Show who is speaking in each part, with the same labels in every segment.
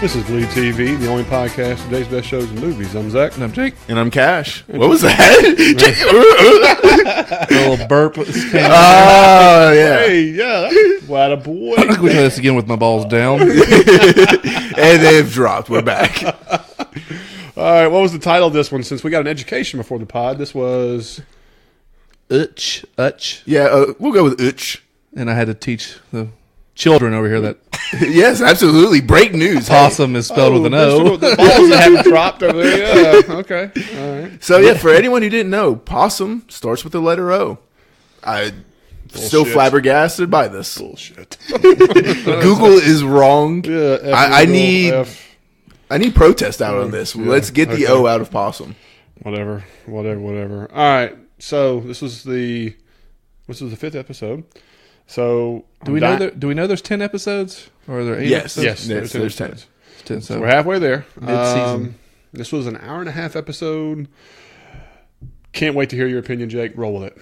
Speaker 1: This is BleedTV, the only podcast of today's best shows and movies. I'm Zach.
Speaker 2: And I'm Jake.
Speaker 3: And I'm Cash. What was that?
Speaker 2: A little burp. Oh,
Speaker 3: yeah.
Speaker 1: Hey, yeah. What a boy.
Speaker 2: We try this again with my balls down.
Speaker 3: And they've dropped. We're back.
Speaker 1: All right, what was the title of this one? Since we got an education before the pod, this was...
Speaker 2: Utch.
Speaker 3: Yeah, we'll go with Utch.
Speaker 2: And I had to teach the children over here that
Speaker 3: Yes, absolutely. Break news.
Speaker 2: possum is spelled with an O.
Speaker 1: The balls that haven't dropped over there. Yeah, okay. All right.
Speaker 3: So, yeah, for anyone who didn't know, possum starts with the letter O. Still flabbergasted by this.
Speaker 1: Bullshit.
Speaker 3: Google is wrong.
Speaker 1: Yeah,
Speaker 3: I need protest out on this.
Speaker 1: Yeah,
Speaker 3: Let's get the O out of possum.
Speaker 1: Whatever. All right, so this was the fifth episode. So
Speaker 2: Do we know there's 10 episodes? Or are there 8
Speaker 3: Yes.
Speaker 2: episodes?
Speaker 1: Yes,
Speaker 3: There's 10.
Speaker 2: 10,
Speaker 1: So we're halfway there.
Speaker 2: Mid-season.
Speaker 1: This was an hour and a half episode. Can't wait to hear your opinion, Jake. Roll with it.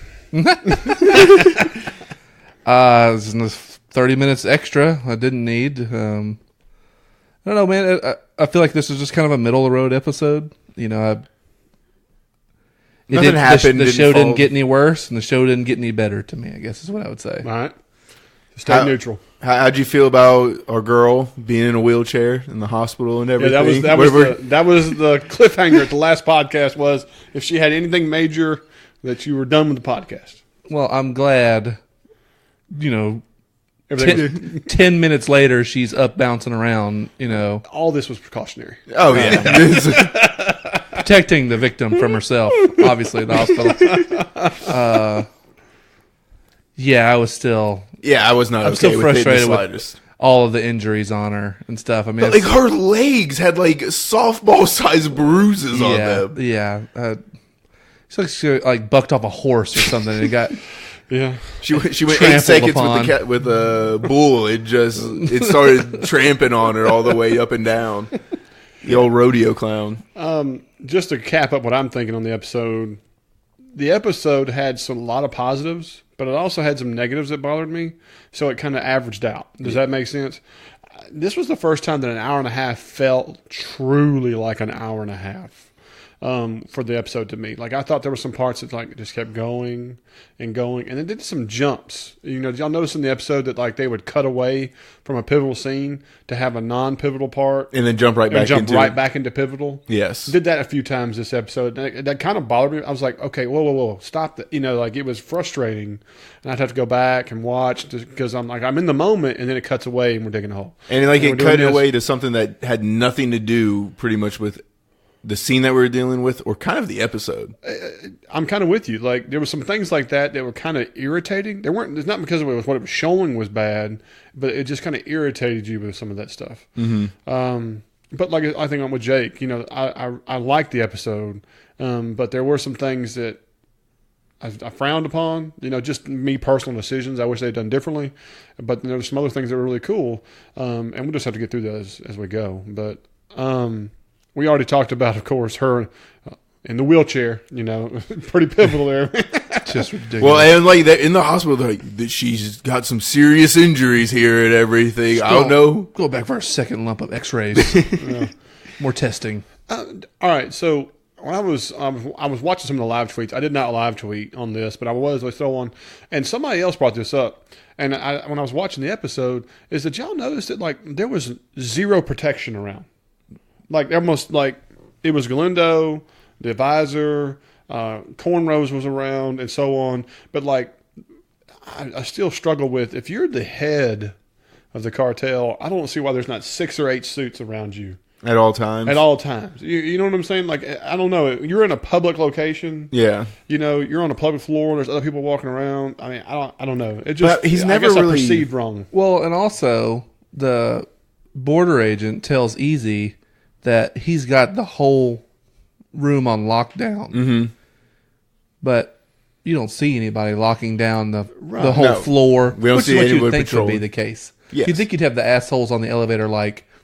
Speaker 2: This is 30 minutes extra I didn't need. I don't know, man. I feel like this is just kind of a middle-of-the-road episode. You know,
Speaker 3: Nothing happened.
Speaker 2: The show didn't get any worse, and the show didn't get any better to me, I guess is what I would say.
Speaker 1: All right. Stay neutral.
Speaker 3: How'd you feel about our girl being in a wheelchair in the hospital and everything?
Speaker 1: Yeah, that was the cliffhanger at the last podcast was if she had anything major that you were done with the podcast.
Speaker 2: Well, I'm glad, 10 minutes later, she's up bouncing around,
Speaker 1: All this was precautionary.
Speaker 3: Oh, yeah.
Speaker 2: protecting the victim from herself, obviously, in the hospital. I was still...
Speaker 3: Yeah, I was not okay
Speaker 2: still
Speaker 3: with it in the
Speaker 2: frustrated
Speaker 3: slightest.
Speaker 2: with all of the injuries on her and stuff. I mean,
Speaker 3: But, her legs had, softball-sized bruises on them.
Speaker 2: Yeah. It's like she, bucked off a horse or something and it got...
Speaker 1: Yeah.
Speaker 3: She went 8
Speaker 2: Trampled
Speaker 3: seconds
Speaker 2: upon.
Speaker 3: with a bull. It started tramping on her all the way up and down. The old rodeo clown.
Speaker 1: Just to cap up what I'm thinking on the episode had a lot of positives, but it also had some negatives that bothered me, so it kind of averaged out. Does that make sense? This was the first time that an hour and a half felt truly like an hour and a half for the episode to me. I thought there were some parts that just kept going and going, and it did some jumps. Did y'all notice in the episode that they would cut away from a pivotal scene to have a non-pivotal part
Speaker 3: And then jump right back into
Speaker 1: pivotal?
Speaker 3: Yes.
Speaker 1: Did that a few times this episode. That kind of bothered me. I was like, okay, whoa, stop that. It was frustrating. And I'd have to go back and watch because I'm in the moment, and then it cuts away and we're digging a hole.
Speaker 3: And it cut away to something that had nothing to do pretty much with the scene that we were dealing with or kind of the episode.
Speaker 1: I'm kind of with you. There were some things like that were kind of irritating. It's not because of what it was showing was bad, but it just kind of irritated you with some of that stuff. Mm-hmm. But I think I'm with Jake. I liked the episode, but there were some things that I frowned upon. Just me personal decisions. I wish they'd done differently. But there were some other things that were really cool, and we'll just have to get through those as we go. But we already talked about, of course, her in the wheelchair. Pretty pivotal there.
Speaker 2: just ridiculous.
Speaker 3: Well, and in the hospital, they're that she's got some serious injuries here and everything. I don't know.
Speaker 2: Go back for a second lump of X-rays. More testing.
Speaker 1: All right, so when I was watching some of the live tweets. I did not live tweet on this, but I was throw on, and somebody else brought this up. And when I was watching the episode, did y'all notice that there was zero protection around? Almost it was Galindo, the advisor, Cornrows was around, and so on. But I still struggle with if you're the head of the cartel, I don't see why there's not 6 or 8 suits around you
Speaker 3: At all times.
Speaker 1: At all times. You know what I'm saying? I don't know. You're in a public location.
Speaker 3: Yeah.
Speaker 1: You're on a public floor. There's other people walking around. I mean, I don't know. It just,
Speaker 3: but he's never
Speaker 1: I guess
Speaker 3: really
Speaker 1: I perceived wrong.
Speaker 2: Well, and also the border agent tells Easy that he's got the whole room on lockdown.
Speaker 3: Mm-hmm.
Speaker 2: But you don't see anybody locking down the whole floor.
Speaker 3: We don't
Speaker 2: which
Speaker 3: see
Speaker 2: is what you would
Speaker 3: anyone
Speaker 2: think
Speaker 3: patrolling.
Speaker 2: would be the case.
Speaker 3: Yes.
Speaker 2: You'd think you'd have the assholes on the elevator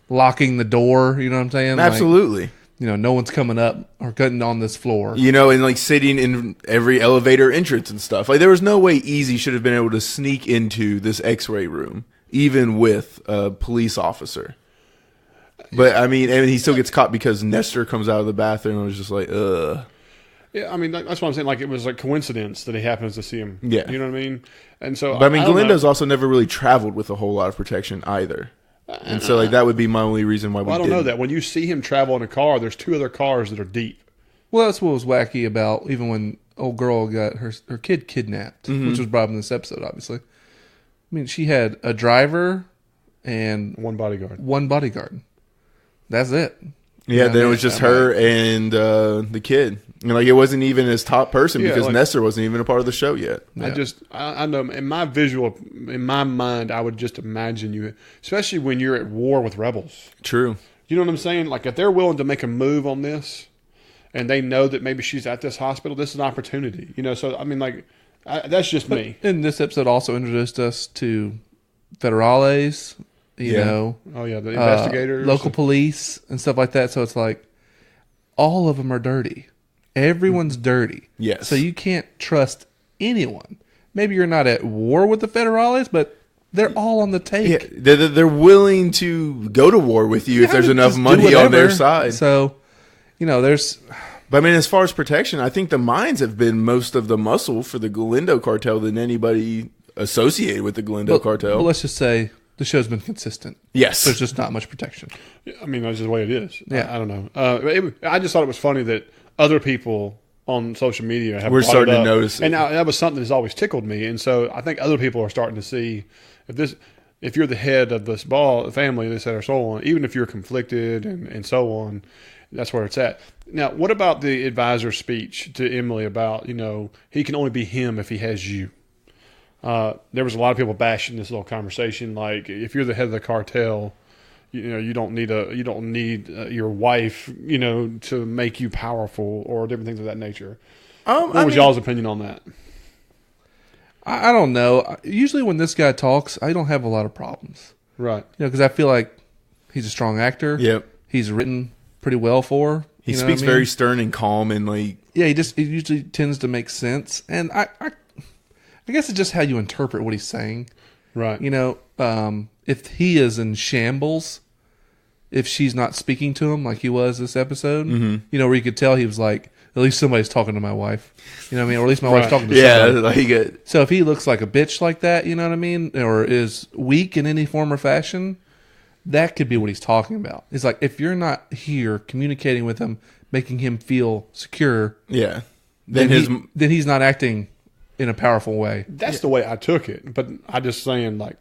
Speaker 2: locking the door. You know what I'm saying?
Speaker 3: Absolutely.
Speaker 2: No one's coming up or cutting on this floor.
Speaker 3: And sitting in every elevator entrance and stuff. There was no way Easy should have been able to sneak into this X-ray room, even with a police officer. But I mean, and he still gets caught because Nestor comes out of the bathroom and was just like, ugh.
Speaker 1: Yeah, I mean, that's what I'm saying. Like, it was a coincidence that he happens to see him.
Speaker 3: Yeah.
Speaker 1: You know what I mean? And so,
Speaker 3: But I mean,
Speaker 1: don't
Speaker 3: Galindo's
Speaker 1: know.
Speaker 3: also never really traveled with a whole lot of protection either. And so, like, that would be my only reason why we
Speaker 1: Well, I don't
Speaker 3: didn't.
Speaker 1: know that. When you see him travel in a car, there's 2 other cars that are deep.
Speaker 2: Well, that's what was wacky about even when old girl got her kid kidnapped, which was brought up in this episode, obviously. I mean, she had a driver and
Speaker 1: One bodyguard.
Speaker 2: one bodyguard. That's it.
Speaker 3: Yeah,
Speaker 2: You know
Speaker 3: then
Speaker 2: what I
Speaker 3: it
Speaker 2: mean?
Speaker 3: was just her and the kid. And, like, it wasn't even his top person
Speaker 1: Yeah,
Speaker 3: because
Speaker 1: like-
Speaker 3: Nestor wasn't even a part of the show yet.
Speaker 2: Yeah.
Speaker 1: I know in my mind, I would just imagine you, especially when you're at war with rebels.
Speaker 3: True.
Speaker 1: You know what I'm saying? Like, if they're willing to make a move on this, and they know that maybe she's at this hospital, this is an opportunity. You know, so I mean, like, that's just me.
Speaker 2: And this episode also introduced us to federales, you
Speaker 3: Yeah.
Speaker 2: know,
Speaker 1: Oh yeah, the investigators,
Speaker 2: local police, and stuff like that. So it's like all of them are dirty. Everyone's dirty.
Speaker 3: Yes.
Speaker 2: So you can't trust anyone. Maybe you're not at war with the federales, but they're all on the take.
Speaker 3: Yeah, they're willing to go to war with you if
Speaker 2: Yeah,
Speaker 3: there's
Speaker 2: just
Speaker 3: enough
Speaker 2: do
Speaker 3: money on their
Speaker 2: whatever.
Speaker 3: side.
Speaker 2: So, you know, there's
Speaker 3: But I mean, as far as protection, I think the mines have been most of the muscle for the Galindo cartel than anybody associated with the Galindo cartel.
Speaker 2: But let's just say the show's been consistent.
Speaker 3: Yes.
Speaker 2: There's just not much protection.
Speaker 1: I mean, that's just the way it is.
Speaker 2: Yeah.
Speaker 1: I don't know. I just thought it was funny that other people on social media have
Speaker 3: We're
Speaker 1: brought
Speaker 3: starting
Speaker 1: it
Speaker 3: to
Speaker 1: up.
Speaker 3: notice it.
Speaker 1: And now, that was something that's always tickled me. And so I think other people are starting to see if you're the head of this family, this or so on, even if you're conflicted and so on, that's where it's at. Now, what about the advisor's speech to Emily about, he can only be him if he has you? There was a lot of people bashing this little conversation. Like, if you're the head of the cartel, you don't need your wife, to make you powerful or different things of that nature. What was y'all's opinion on that?
Speaker 2: I don't know. Usually when this guy talks, I don't have a lot of problems.
Speaker 1: Right.
Speaker 2: Because I feel like he's a strong actor.
Speaker 3: Yep.
Speaker 2: He's written pretty well for.
Speaker 3: He
Speaker 2: you know
Speaker 3: speaks
Speaker 2: what I mean?
Speaker 3: very stern and calm and like.
Speaker 2: Yeah, he usually tends to make sense. And I guess it's just how you interpret what he's saying.
Speaker 1: Right.
Speaker 2: If he is in shambles, if she's not speaking to him like he was this episode, where you could tell he was like, at least somebody's talking to my wife. You know what I mean? Or at least my wife's talking to somebody.
Speaker 3: like
Speaker 2: So if he looks like a bitch like that, you know what I mean? Or is weak in any form or fashion, that could be what he's talking about. It's like, if you're not here communicating with him, making him feel secure,
Speaker 3: yeah.
Speaker 2: then he's not acting in a powerful way.
Speaker 1: That's the way I took it. But I just saying, like,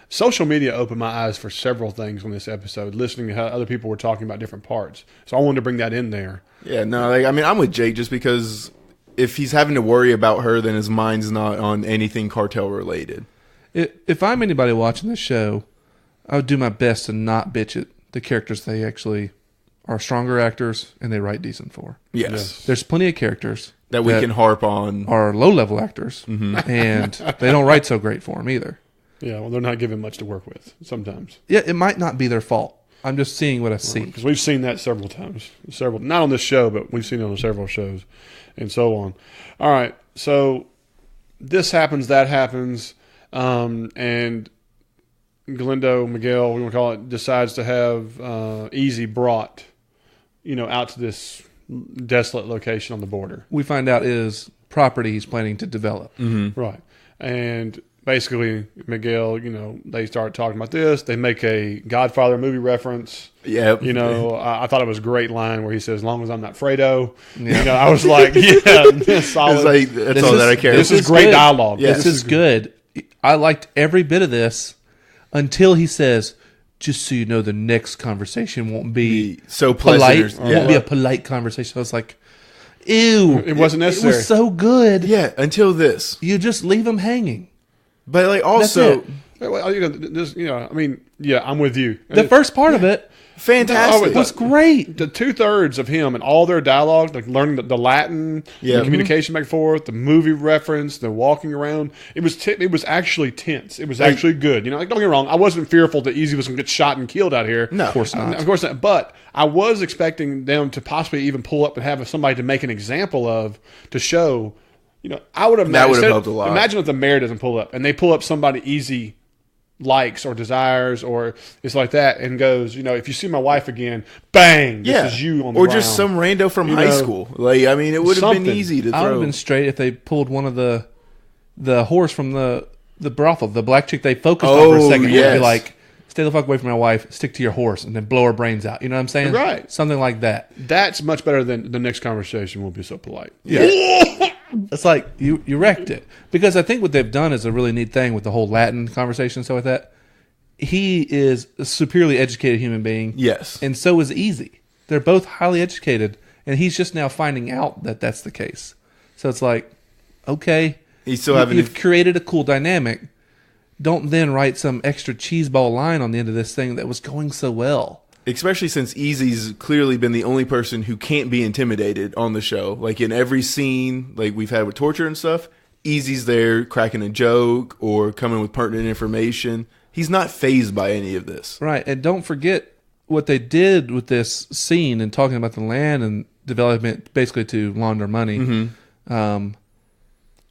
Speaker 1: social media opened my eyes for several things on this episode, listening to how other people were talking about different parts. So I wanted to bring that in there.
Speaker 3: Yeah, no, I'm with Jake just because if he's having to worry about her, then his mind's not on anything cartel related.
Speaker 2: If I'm anybody watching this show, I would do my best to not bitch at the characters they actually are stronger actors and they write decent for.
Speaker 3: Yes.
Speaker 2: There's plenty of characters
Speaker 3: That we can harp on.
Speaker 2: are low-level actors, and they don't write so great for them either.
Speaker 1: Yeah, well, they're not given much to work with sometimes.
Speaker 2: Yeah, it might not be their fault. I'm just seeing what I see.
Speaker 1: Because we've seen that several times. Not on this show, but we've seen it on several shows and so on. All right, so this happens, that happens, and Miguel, we want to call it, decides to have Easy brought, out to this desolate location on the border.
Speaker 2: We find out is property he's planning to develop.
Speaker 1: Right. And basically, Miguel, they start talking about this. They make a Godfather movie reference.
Speaker 3: Yep.
Speaker 1: I thought it was a great line where he says, as long as I'm not Fredo. Yeah. I was like, yeah, solid.
Speaker 3: It's like, that's all that I care.
Speaker 1: This is great
Speaker 2: good.
Speaker 1: dialogue.
Speaker 3: Yeah.
Speaker 2: This is good. I liked every bit of this until he says, just so you know, the next conversation won't be
Speaker 3: so
Speaker 2: polite.
Speaker 3: pleasant.
Speaker 2: Won't be a polite conversation. I was like, ew.
Speaker 1: It wasn't necessary.
Speaker 2: It was so good.
Speaker 3: Yeah, until this.
Speaker 2: You just leave him hanging.
Speaker 3: But like
Speaker 2: That's
Speaker 3: also
Speaker 2: it.
Speaker 1: Well, I mean, yeah, I'm with you.
Speaker 2: The first part of it
Speaker 3: fantastic.
Speaker 2: was great.
Speaker 1: The 2/3 of him and all their dialogue, like learning the Latin,
Speaker 3: Yeah.
Speaker 1: the communication back and forth, the movie reference, the walking around, it was actually tense. It was actually good. Don't get me wrong. I wasn't fearful that Easy was going to get shot and killed out here.
Speaker 3: No,
Speaker 2: Of course not.
Speaker 1: Of course not. But I was expecting them to possibly even pull up and have somebody to make an example of to show. I would have
Speaker 3: That would have helped a lot.
Speaker 1: Imagine if the mayor doesn't pull up and they pull up somebody Easy likes or desires, or it's like that, and goes, if you see my wife again, bang, this is you on the
Speaker 3: or
Speaker 1: ground.
Speaker 3: just some rando from high school. Like, I mean, it would have been easy to throw.
Speaker 2: I would have been straight if they pulled one of the whores from the brothel, the black chick they focused on for a second. Yes. Would be like, stay the fuck away from my wife, stick to your horse, and then blow her brains out. You know what I'm saying?
Speaker 1: Right.
Speaker 2: Something like that.
Speaker 1: That's much better than the next conversation will be so polite.
Speaker 2: Yeah. It's like, you wrecked it. Because I think what they've done is a really neat thing with the whole Latin conversation and stuff like that. He is a superiorly educated human being.
Speaker 3: Yes.
Speaker 2: And so is Easy. They're both highly educated, and he's just now finding out that that's the case. So it's like, okay, you've created a cool dynamic. Don't then write some extra cheeseball line on the end of this thing that was going so well.
Speaker 3: Especially since Easy's clearly been the only person who can't be intimidated on the show. Like in every scene like we've had with torture and stuff, Easy's there cracking a joke or coming with pertinent information. He's not fazed by any of this.
Speaker 2: Right. And don't forget what they did with this scene and talking about the land and development basically to launder money.
Speaker 3: Mm-hmm.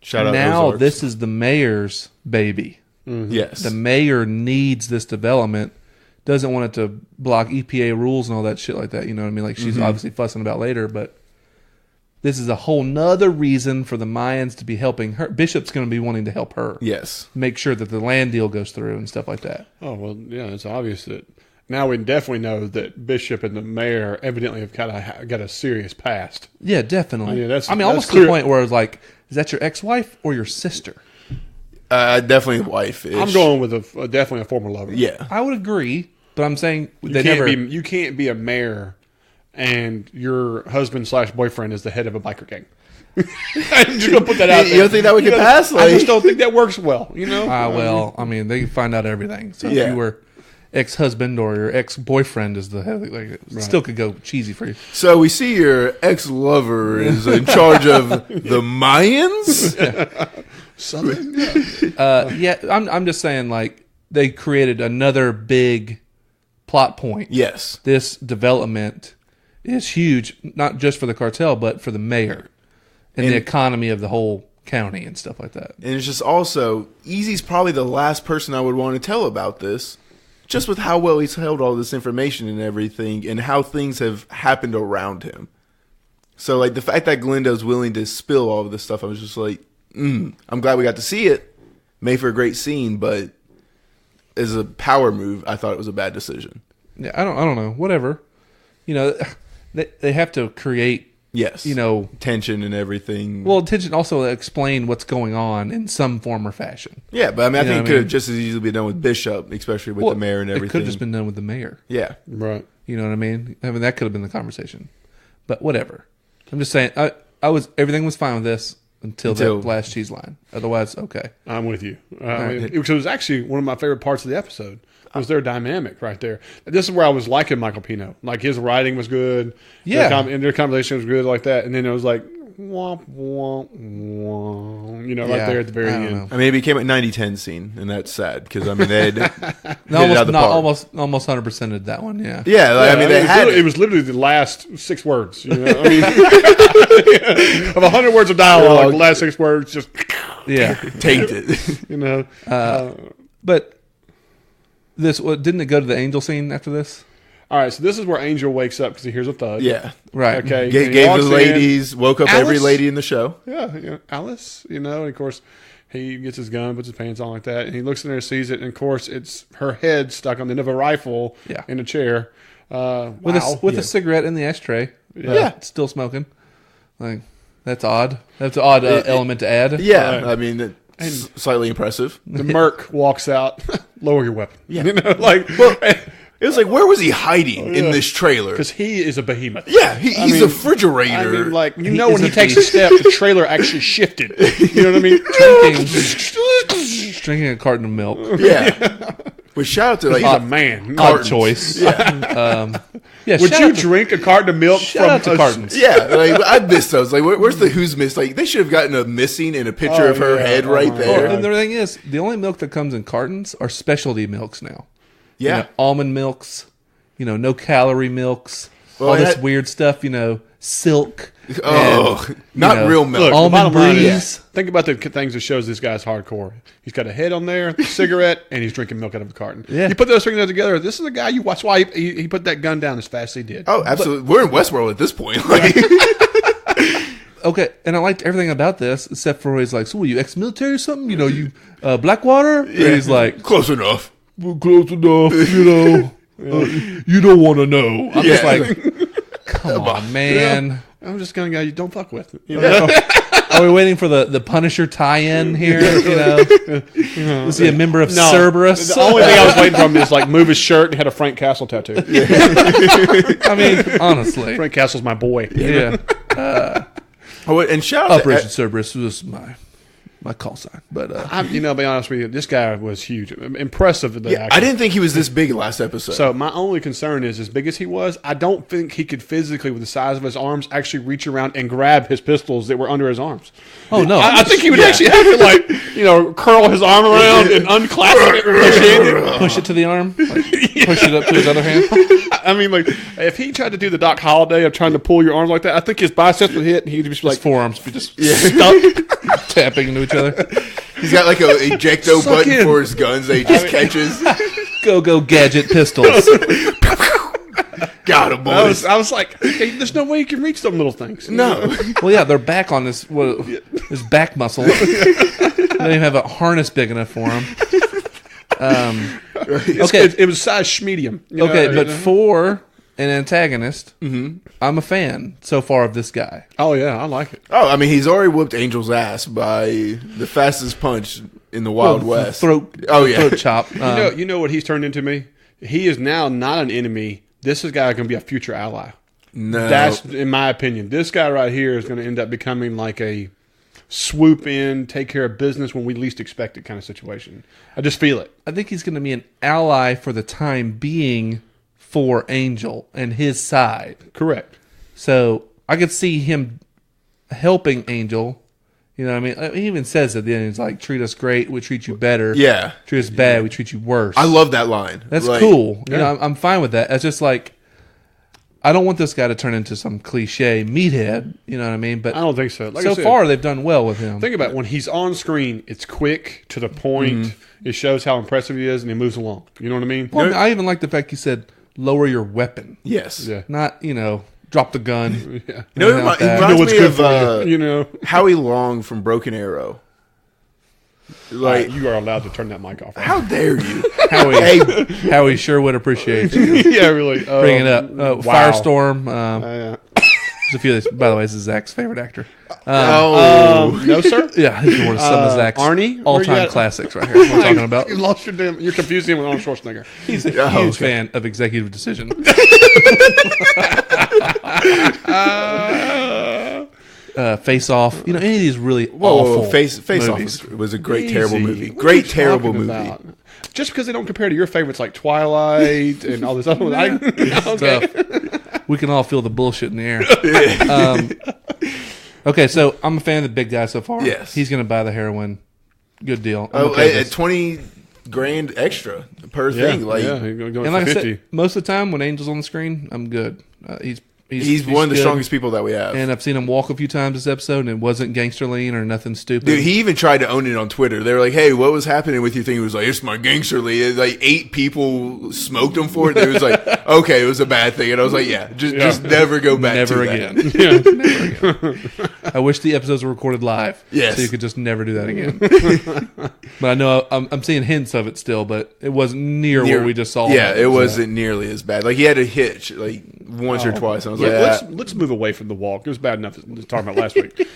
Speaker 3: Shout out
Speaker 2: now
Speaker 3: Ozarks.
Speaker 2: This is the mayor's baby.
Speaker 3: Mm-hmm. Yes.
Speaker 2: The mayor needs this development. Doesn't want it to block EPA rules and all that shit like that. You know what I mean? Like she's obviously fussing about later, but this is a whole nother reason for the Mayans to be helping her. Bishop's going to be wanting to help her.
Speaker 3: Yes.
Speaker 2: Make sure that the land deal goes through and stuff like that.
Speaker 1: Oh, well, yeah, it's obvious that now we definitely know that Bishop and the mayor evidently have got a serious past.
Speaker 2: Yeah, definitely.
Speaker 1: Yeah, that's
Speaker 2: almost
Speaker 1: clear.
Speaker 2: to the point where it's like, is that your ex-wife or your sister?
Speaker 3: Definitely wife-ish.
Speaker 1: I'm going with definitely a former lover.
Speaker 3: Yeah.
Speaker 2: I would agree, but I'm saying
Speaker 1: you can't be a mayor and your husband/boyfriend is the head of a biker gang. I'm just gonna put that out there.
Speaker 3: You don't think that would get past?
Speaker 1: I just don't think that works well.
Speaker 2: Well, I mean, they can find out everything. So if you were ex-husband or your ex-boyfriend is the head, it still could go cheesy for you.
Speaker 3: So we see your ex-lover is in charge of the Mayans.
Speaker 1: Something.
Speaker 2: I'm just saying, like, they created another big plot point.
Speaker 3: Yes.
Speaker 2: This development is huge, not just for the cartel, but for the mayor and the economy of the whole county and stuff like that.
Speaker 3: And it's just also, Easy's probably the last person I would want to tell about this, just with how well he's held all this information and everything and how things have happened around him. So, like, the fact that Galindo's willing to spill all of this stuff, I was just like, I'm glad we got to see it. Made for a great scene, but as a power move, I thought it was a bad decision.
Speaker 2: Yeah, I don't know. Whatever. They have to create
Speaker 3: tension and everything.
Speaker 2: Well, tension also explain what's going on in some form or fashion.
Speaker 3: Yeah, but I mean, I think it could have just as easily been done with Bishop, especially with the mayor and everything.
Speaker 2: It could have just been done with the mayor.
Speaker 3: Yeah.
Speaker 1: Right.
Speaker 2: You know what I mean? I mean, that could have been the conversation. But whatever. I'm just saying, everything was fine with this until that last cheese line. Otherwise, okay.
Speaker 1: I'm with you. It was actually one of my favorite parts of the episode. Was their dynamic right there. This is where I was liking Michael Pino. Like, his writing was good.
Speaker 2: Yeah.
Speaker 1: And their conversation was good like that. And then it was like, womp, womp, womp, right there at the very end.
Speaker 3: I mean, it became a 90-10 scene, and that's sad because, I mean, they had
Speaker 2: almost 100%ed that one, yeah.
Speaker 3: Yeah, I mean,
Speaker 1: it was literally the last 6 words. I mean, of 100 words of dialogue, the last 6 words just
Speaker 3: tainted.
Speaker 2: But didn't it go to the angel scene after this?
Speaker 1: All right, so this is where Angel wakes up because he hears a thud.
Speaker 3: Yeah.
Speaker 2: Right.
Speaker 1: Okay.
Speaker 3: Gave the ladies, woke up every lady in the show.
Speaker 1: Yeah, Alice, and of course, he gets his gun, puts his pants on like that, and he looks in there and sees it, and of course, it's her head stuck on the end of a rifle in a chair.
Speaker 2: With a cigarette in the ashtray. Still smoking. Like, that's odd. That's an odd element to add.
Speaker 3: Yeah, right. I mean, it's slightly impressive.
Speaker 1: The Merc walks out, lower your weapon.
Speaker 3: Yeah. It was like, where was he hiding in this trailer?
Speaker 1: Because he is a behemoth.
Speaker 3: Yeah, he's a refrigerator.
Speaker 1: When he takes a step, the trailer actually shifted. You know what I mean?
Speaker 2: Drinking a carton of milk.
Speaker 3: Yeah. Well, shout out to
Speaker 1: he's a man.
Speaker 2: Odd choice.
Speaker 1: Yeah. Would you drink a carton of milk from
Speaker 2: cartons?
Speaker 3: Yeah, I missed those. Like, where's the who's missed? Like, they should have gotten a missing and a picture of her head right there.
Speaker 2: And the thing is, the only milk that comes in cartons are specialty milks now.
Speaker 3: Yeah,
Speaker 2: almond milks, no calorie milks, all this weird stuff. silk.
Speaker 3: Oh,
Speaker 2: and,
Speaker 3: not
Speaker 2: know,
Speaker 3: real milk.
Speaker 1: Look, the
Speaker 2: Almond
Speaker 1: bottom line
Speaker 2: breeze.
Speaker 1: is, think about the things that shows this guy's hardcore. He's got a head on there, a cigarette, and he's drinking milk out of a carton.
Speaker 2: Yeah.
Speaker 1: You put those things together, this is a guy, that's why he put that gun down as fast as he did.
Speaker 3: Oh, absolutely. We're in Westworld at this point. Like,
Speaker 2: Okay, and I liked everything about this, except for he's like, so were you ex-military or something? You know, you Blackwater? And he's like,
Speaker 3: close enough.
Speaker 2: well, close enough, you know. You don't want to know. I'm just like, come on, man.
Speaker 1: I'm just going to go, you don't fuck with. You know?
Speaker 2: Are we waiting for the Punisher tie-in here? You know, was he a member of Cerberus?
Speaker 1: The only thing I was waiting from is like move his shirt and had a Frank Castle tattoo.
Speaker 2: I mean, honestly,
Speaker 1: Frank Castle's my boy.
Speaker 2: yeah.
Speaker 3: And shout out
Speaker 2: Operation Cerberus was my call sign, but
Speaker 1: I'll be honest with you, this guy was huge, impressive.
Speaker 3: I didn't think he was this big last episode.
Speaker 1: So my only concern is, as big as he was, I don't think he could physically, with the size of his arms, actually reach around and grab his pistols that were under his arms.
Speaker 2: oh no,
Speaker 1: I think he would actually have to, like, curl his arm around and unclasp it,
Speaker 2: push it to the arm, like, push it up to his other hand.
Speaker 1: I mean, like, if he tried to do the Doc Holliday of trying to pull your arms like that, I think his biceps would hit, and he'd just be
Speaker 2: His
Speaker 1: like
Speaker 2: forearms be just
Speaker 1: stuck.
Speaker 2: tapping into each other.
Speaker 3: he's got like a ejecto
Speaker 1: Suck
Speaker 3: button
Speaker 1: in.
Speaker 3: for his guns that he just catches.
Speaker 2: Go gadget pistols.
Speaker 3: Got him, boys.
Speaker 1: I was like, hey, there's no way you can reach them little things.
Speaker 3: No.
Speaker 2: Well, yeah, they're back on his back muscle. They don't even have a harness big enough for him. Okay,
Speaker 1: It was size medium.
Speaker 2: okay, but for an antagonist, I'm a fan so far of this guy.
Speaker 1: Oh, yeah, I like it.
Speaker 3: Oh, I mean, he's already whooped Angel's ass by the fastest punch in the Wild West.
Speaker 2: Throat chop.
Speaker 1: You know what he's turned into me? He is now not an enemy. This is guy going to be a future ally.
Speaker 3: No.
Speaker 1: That's, in my opinion, this guy right here is going to end up becoming like a swoop in, take care of business when we least expect it kind of situation. I just feel it.
Speaker 2: I think he's going to be an ally for the time being for Angel and his side.
Speaker 1: Correct.
Speaker 2: So I could see him helping Angel. You know what I mean? He even says at the end, he's like, treat us great, we treat you better.
Speaker 3: Yeah.
Speaker 2: Treat us bad, we treat you worse.
Speaker 3: I love that line.
Speaker 2: That's
Speaker 3: Like,
Speaker 2: cool.
Speaker 1: yeah.
Speaker 2: You know, I'm fine with that. It's just like, I don't want this guy to turn into some cliche meathead. You know what I mean? But
Speaker 1: I don't think so. Like
Speaker 2: so
Speaker 1: I said,
Speaker 2: far, they've done well with him.
Speaker 1: think about it. When he's on screen, it's quick, to the point. It shows how impressive he is, and he moves along. You know what I mean?
Speaker 2: Well, I even like the fact he said, lower your weapon.
Speaker 3: Yes.
Speaker 1: Yeah.
Speaker 2: Not, drop the gun.
Speaker 1: Yeah.
Speaker 3: You know,
Speaker 2: Not
Speaker 3: it
Speaker 2: that.
Speaker 3: reminds
Speaker 1: what's
Speaker 3: me
Speaker 1: good
Speaker 3: of
Speaker 1: for you, you know?
Speaker 3: Howie Long from Broken Arrow. Like,
Speaker 1: You are allowed to turn that mic off.
Speaker 3: how dare you?
Speaker 2: Howie sure would appreciate you.
Speaker 1: Yeah, really.
Speaker 2: Bring it up.
Speaker 1: Wow.
Speaker 2: Firestorm.
Speaker 1: Yeah.
Speaker 2: There's a few of these. By the way, this is Zach's favorite actor.
Speaker 1: No, sir.
Speaker 2: Yeah, he's one of some of Zach's
Speaker 1: Arnie? Where you
Speaker 2: all-time
Speaker 1: at?
Speaker 2: classics right here. What I'm talking about.
Speaker 1: You lost your damn. You're confusing him with Arnold Schwarzenegger.
Speaker 2: He's a huge fan of Executive Decision. Face Off. Any of these really awful
Speaker 3: Face
Speaker 2: movies.
Speaker 3: Off was a great,
Speaker 1: Easy.
Speaker 3: terrible movie.
Speaker 1: What are
Speaker 3: Great,
Speaker 1: you
Speaker 3: terrible
Speaker 1: talking
Speaker 3: movie.
Speaker 1: about? Just because they don't compare to your favorites like Twilight and all this other ones. Okay.
Speaker 2: Stuff. We can all feel the bullshit in the air. Okay, so I'm a fan of the big guy so far.
Speaker 3: Yes.
Speaker 2: He's going to buy the heroin. Good deal. I'm
Speaker 3: Oh,
Speaker 2: okay with
Speaker 3: at
Speaker 2: this.
Speaker 3: 20 grand extra per thing. Like,
Speaker 1: you're going
Speaker 2: And like
Speaker 1: for
Speaker 2: I
Speaker 1: 50.
Speaker 2: said, most of the time when Angel's on the screen, I'm good.
Speaker 3: he's one of the
Speaker 2: good.
Speaker 3: strongest people that we have.
Speaker 2: And I've seen him walk a few times this episode, and it wasn't gangster lean or nothing stupid.
Speaker 3: Dude, he even tried to own it on Twitter. They were like, "Hey, what was happening with your thing?" He was like, "It's my gangster league." Like 8 people smoked him for it. It was like, "Okay, it was a bad thing." And I was like, "Yeah, just never go back
Speaker 2: Never
Speaker 3: to
Speaker 2: again.
Speaker 3: that."
Speaker 2: Never again. I wish the episodes were recorded live.
Speaker 3: Yes.
Speaker 2: So you could just never do that again. But I know I'm seeing hints of it still, but it wasn't near what we just saw.
Speaker 3: Yeah, it wasn't nearly as bad. Like he had a hitch like once or twice. And I was like,
Speaker 1: Let's move away from the walk. It was bad enough to talk about last week.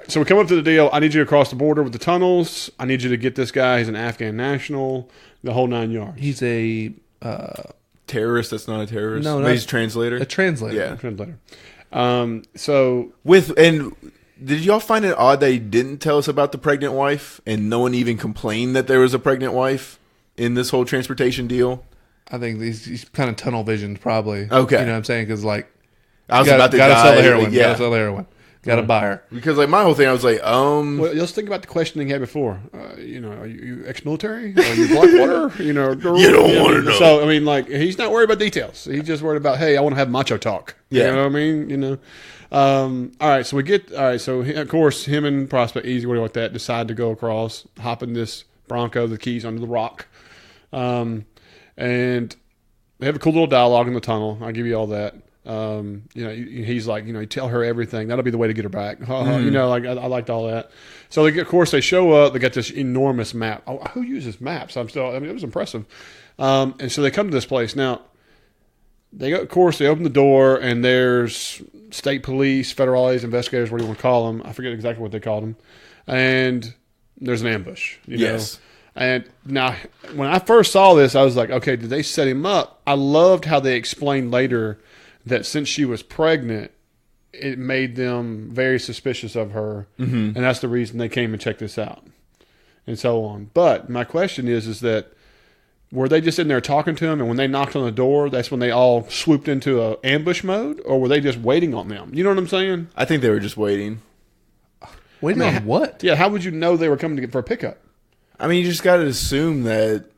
Speaker 1: So we come up to the deal. I need you to cross the border with the tunnels. I need you to get this guy. He's an Afghan national. The whole 9 yards.
Speaker 2: He's a
Speaker 3: terrorist. That's not a terrorist.
Speaker 2: No,
Speaker 3: But
Speaker 2: not-
Speaker 3: he's a translator.
Speaker 2: a translator.
Speaker 3: Yeah.
Speaker 1: Translator. So
Speaker 3: Did y'all find it odd that he didn't tell us about the pregnant wife, and no one even complained that there was a pregnant wife in this whole transportation deal?
Speaker 2: I think he's kind of tunnel visioned, probably.
Speaker 3: Okay.
Speaker 2: You know what I'm saying? Because like,
Speaker 3: I was
Speaker 2: gotta,
Speaker 3: about to
Speaker 2: gotta
Speaker 3: die.
Speaker 2: sell the heroin.
Speaker 3: Like, yeah,
Speaker 2: Gotta sell the heroin. Gotta buy her.
Speaker 3: because like my whole thing, I was like,
Speaker 1: well, let's think about the questioning he had before. Are you ex-military? Are you Blackwater?
Speaker 3: You don't wanna know.
Speaker 1: So I mean, like, he's not worried about details. He's just worried about, hey, I want to have macho talk.
Speaker 3: Yeah.
Speaker 1: You know what I mean? All right, so of course, him and Prospect, easy way like that, decide to go across, hop in this Bronco, the keys under the rock. And they have a cool little dialogue in the tunnel. I'll give you all that. He's like, you tell her everything. That'll be the way to get her back. I liked all that. So of course they show up. They got this enormous map. Oh, who uses maps? It was impressive. And so they come to this place. Now, they open the door, and there's state police, federales, investigators, what do you want to call them? I forget exactly what they called them. And there's an ambush.
Speaker 3: Yes.
Speaker 1: And now, when I first saw this, I was like, okay, did they set him up? I loved how they explained later that since she was pregnant, it made them very suspicious of her. Mm-hmm. And that's the reason they came and checked this out and so on. But my question is that were they just in there talking to him, and when they knocked on the door, that's when they all swooped into an ambush mode, or were they just waiting on them? You know what I'm saying?
Speaker 3: I think they were just waiting.
Speaker 2: Waiting on what?
Speaker 1: Yeah, how would you know they were coming for a pickup?
Speaker 3: I mean, you just got to assume that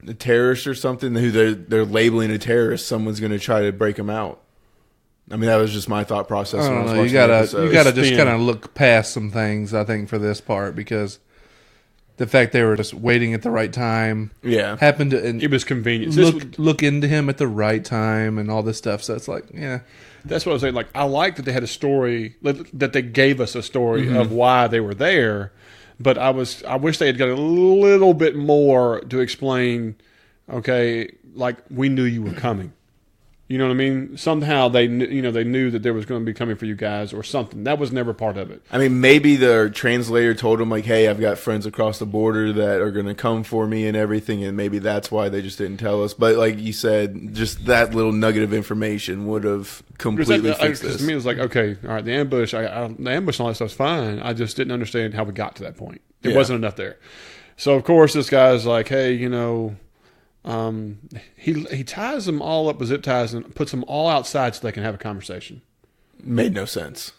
Speaker 3: a terrorist or something, who they're labeling a terrorist, someone's going to try to break them out. I mean, that was just my thought process.
Speaker 2: I don't know. You gotta just kind of look past some things, I think, for this part, because the fact they were just waiting at the right time, happened to, and
Speaker 1: it was convenient.
Speaker 2: Look into him at the right time and all this stuff. So it's like, yeah,
Speaker 1: that's what I was saying. Like, I like that they had a story, that they gave us a story of why they were there, but I wish they had got a little bit more to explain. Okay, like, we knew you were coming. You know what I mean? Somehow they knew that there was going to be coming for you guys or something. That was never part of it.
Speaker 3: I mean, maybe the translator told them, like, hey, I've got friends across the border that are going to come for me and everything, and maybe that's why they just didn't tell us. But like you said, just that little nugget of information would have completely fixed this.
Speaker 1: To me, it was like, okay, all right, the ambush and all that stuff's fine. I just didn't understand how we got to that point. It wasn't enough there. So, of course, this guy's like, hey, he ties them all up with zip ties and puts them all outside so they can have a conversation.
Speaker 3: Made no sense.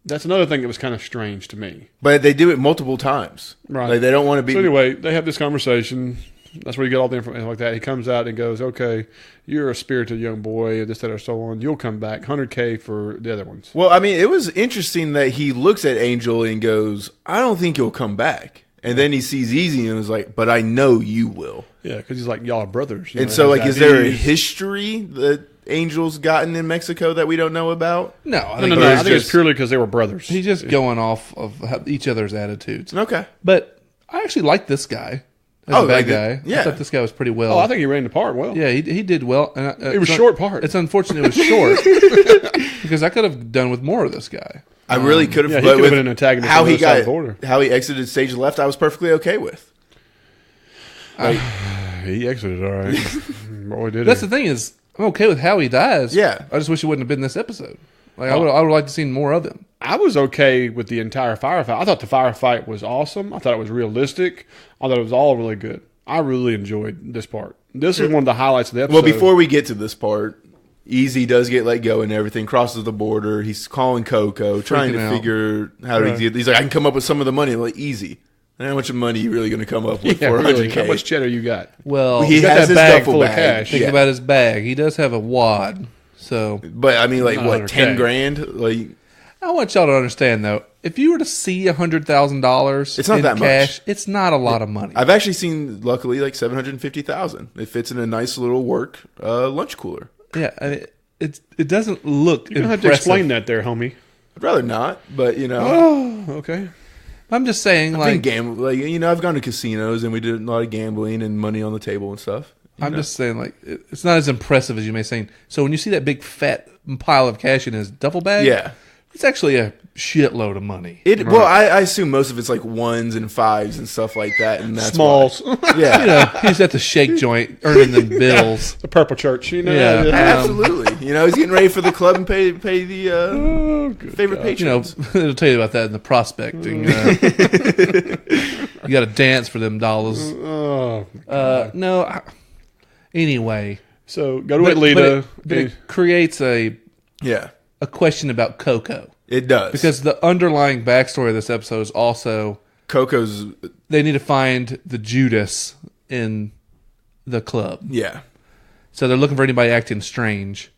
Speaker 1: That's another thing that was kind of strange to me.
Speaker 3: But they do it multiple times.
Speaker 1: Right.
Speaker 3: Like, they don't want to be...
Speaker 1: So anyway, they have this conversation. That's where you get all the information like that. He comes out and goes, okay, you're a spirited young boy, this, that, or so on. You'll come back. $100K for the other ones.
Speaker 3: Well, I mean, it was interesting that he looks at Angel and goes, I don't think you'll come back. And then he sees Easy and was like, but I know you will.
Speaker 1: Yeah, because he's like, y'all are brothers.
Speaker 3: And so, like, is there a history that Angel's gotten in Mexico that we don't know about?
Speaker 1: No. I think it's purely because they were brothers.
Speaker 2: He's just going off of each other's attitudes.
Speaker 3: Okay.
Speaker 2: But I actually like this guy as a bad guy.
Speaker 3: Yeah.
Speaker 2: I thought this guy was pretty well.
Speaker 1: Oh, I think he ran the part well.
Speaker 2: Yeah, he did well. And
Speaker 1: it was short part.
Speaker 2: It's unfortunate it was short because I could have done with more of this guy.
Speaker 3: I really could have.
Speaker 1: Yeah, he could have been an antagonist.
Speaker 3: How he exited stage left, I was perfectly okay with.
Speaker 1: He exited all right. Boy, did
Speaker 2: That's the thing is, I'm okay with how he dies.
Speaker 3: Yeah.
Speaker 2: I just wish he wouldn't have been in this episode. Like, I would like to see more of him.
Speaker 1: I was okay with the entire firefight. I thought the firefight was awesome. I thought it was realistic. I thought it was all really good. I really enjoyed this part. This is one of the highlights of the episode.
Speaker 3: Well, before we get to this part, Easy does get let go and everything, crosses the border. He's calling Coco, trying to figure how to get. He's like, I can come up with some of the money. I'm like, easy. And how much money are you really going to come up with?
Speaker 1: Yeah, really. How much cheddar you got?
Speaker 2: Well,
Speaker 3: he has his
Speaker 1: bag
Speaker 3: duffel
Speaker 1: full
Speaker 3: bag.
Speaker 1: Of cash.
Speaker 2: Think about his bag. He does have a wad. So,
Speaker 3: but I mean, like, what, 10
Speaker 1: $100K.
Speaker 3: grand? Like,
Speaker 2: I want y'all to understand though, if you were to see $100,000,
Speaker 3: it's not that
Speaker 2: cash,
Speaker 3: much.
Speaker 2: It's not a lot of money.
Speaker 3: I've actually seen, luckily, like $750,000. It fits in a nice little work lunch cooler.
Speaker 2: Yeah, I mean, it doesn't look.
Speaker 1: You don't have to explain that, there, homie.
Speaker 3: I'd rather not, but
Speaker 1: Oh, okay.
Speaker 2: I'm just saying,
Speaker 3: I've gone to casinos and we did a lot of gambling and money on the table and stuff.
Speaker 2: I'm just saying, like, it's not as impressive as you may think. So when you see that big fat pile of cash in his duffel bag, it's actually a shitload of money.
Speaker 3: Well, I assume most of it's like ones and fives and stuff like that, and that's
Speaker 1: smalls.
Speaker 3: Yeah,
Speaker 2: he's at the shake joint earning them bills.
Speaker 1: The Purple Church,
Speaker 2: Yeah,
Speaker 3: absolutely. He's getting ready for the club and pay the favorite patrons.
Speaker 2: It'll tell you about that in the prospecting. You got to dance for them dollars. Anyway,
Speaker 1: so go to Atlanta.
Speaker 2: But it creates a question about Coco.
Speaker 3: It does.
Speaker 2: Because the underlying backstory of this episode is also
Speaker 3: Coco's.
Speaker 2: They need to find the Judas in the club.
Speaker 3: Yeah.
Speaker 2: So they're looking for anybody acting strange.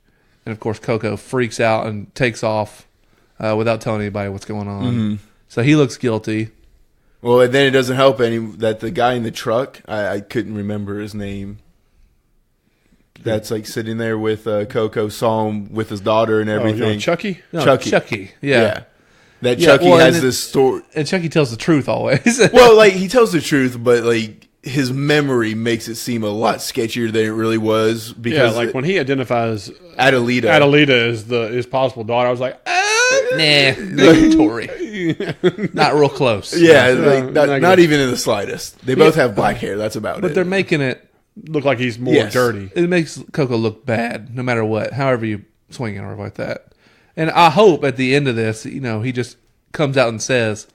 Speaker 2: And of course, Coco freaks out and takes off without telling anybody what's going on. So he looks guilty.
Speaker 3: Well, and then it doesn't help that the guy in the truck, I couldn't remember his name. That's like sitting there with Coco, saw him with his daughter and everything.
Speaker 1: Chucky?
Speaker 2: No, Chucky. Yeah.
Speaker 3: That Chucky has this story.
Speaker 2: And Chucky tells the truth always.
Speaker 3: Well, like, he tells the truth, but, like, his memory makes it seem a lot sketchier than it really was. Because
Speaker 1: like when he identifies
Speaker 3: Adelita
Speaker 1: as his possible daughter, I was like,
Speaker 2: Tori. Not real close.
Speaker 3: Yeah, not even in the slightest. They both have black hair. That's about it.
Speaker 2: But they're making it
Speaker 1: look like he's more dirty.
Speaker 2: It makes Coco look bad, no matter what, however you swing it or like that. And I hope at the end of this, he just comes out and says,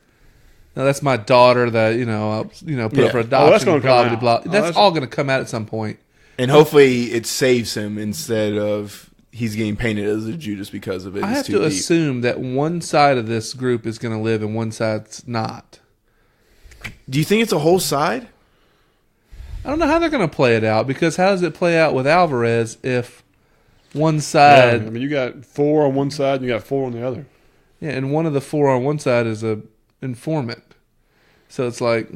Speaker 2: "No, that's my daughter that put up for adoption."
Speaker 1: That's going to come out.
Speaker 2: Blah. That's all going to come out at some point.
Speaker 3: And hopefully it saves him instead of he's getting painted as a Judas because of it.
Speaker 2: I have to assume that one side of this group is going to live and one side's not.
Speaker 3: Do you think it's a whole side?
Speaker 2: I don't know how they're going to play it out, because how does it play out with Alvarez if one side...
Speaker 1: Yeah, I mean, you got 4 on one side and you got 4 on the other.
Speaker 2: Yeah, and one of the 4 on one side is a informant. So it's like...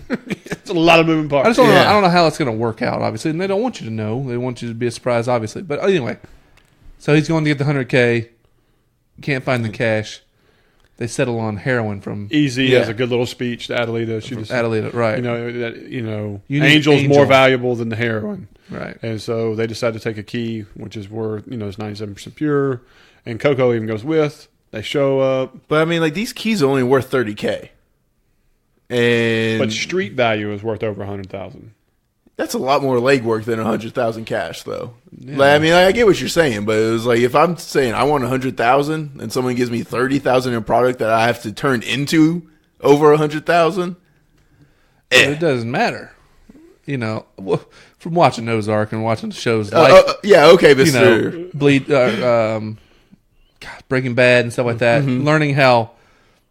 Speaker 1: It's a lot of moving parts.
Speaker 2: I just don't know. I don't know how it's going to work out, obviously. And they don't want you to know. They want you to be a surprise, obviously. But anyway, so he's going to get the $100K. Can't find the cash. They settle on heroin from...
Speaker 1: Easy has a good little speech to Adelita. She just,
Speaker 2: Adelita, right.
Speaker 1: Angel's more valuable than the heroin.
Speaker 2: Right.
Speaker 1: And so they decide to take a key, which is worth, it's 97% pure. And Coco even goes with. They show up.
Speaker 3: But I mean, like, these keys are only worth $30K.
Speaker 1: But street value is worth over $100,000.
Speaker 3: That's a lot more legwork than $100,000 cash, though. Yeah. Like, I mean, I get what you're saying, but it was like, if I'm saying I want $100,000 and someone gives me $30,000 in a product that I have to turn into over $100,000,
Speaker 2: it doesn't matter. From watching Ozark and watching shows like Breaking Bad and stuff like that, learning how.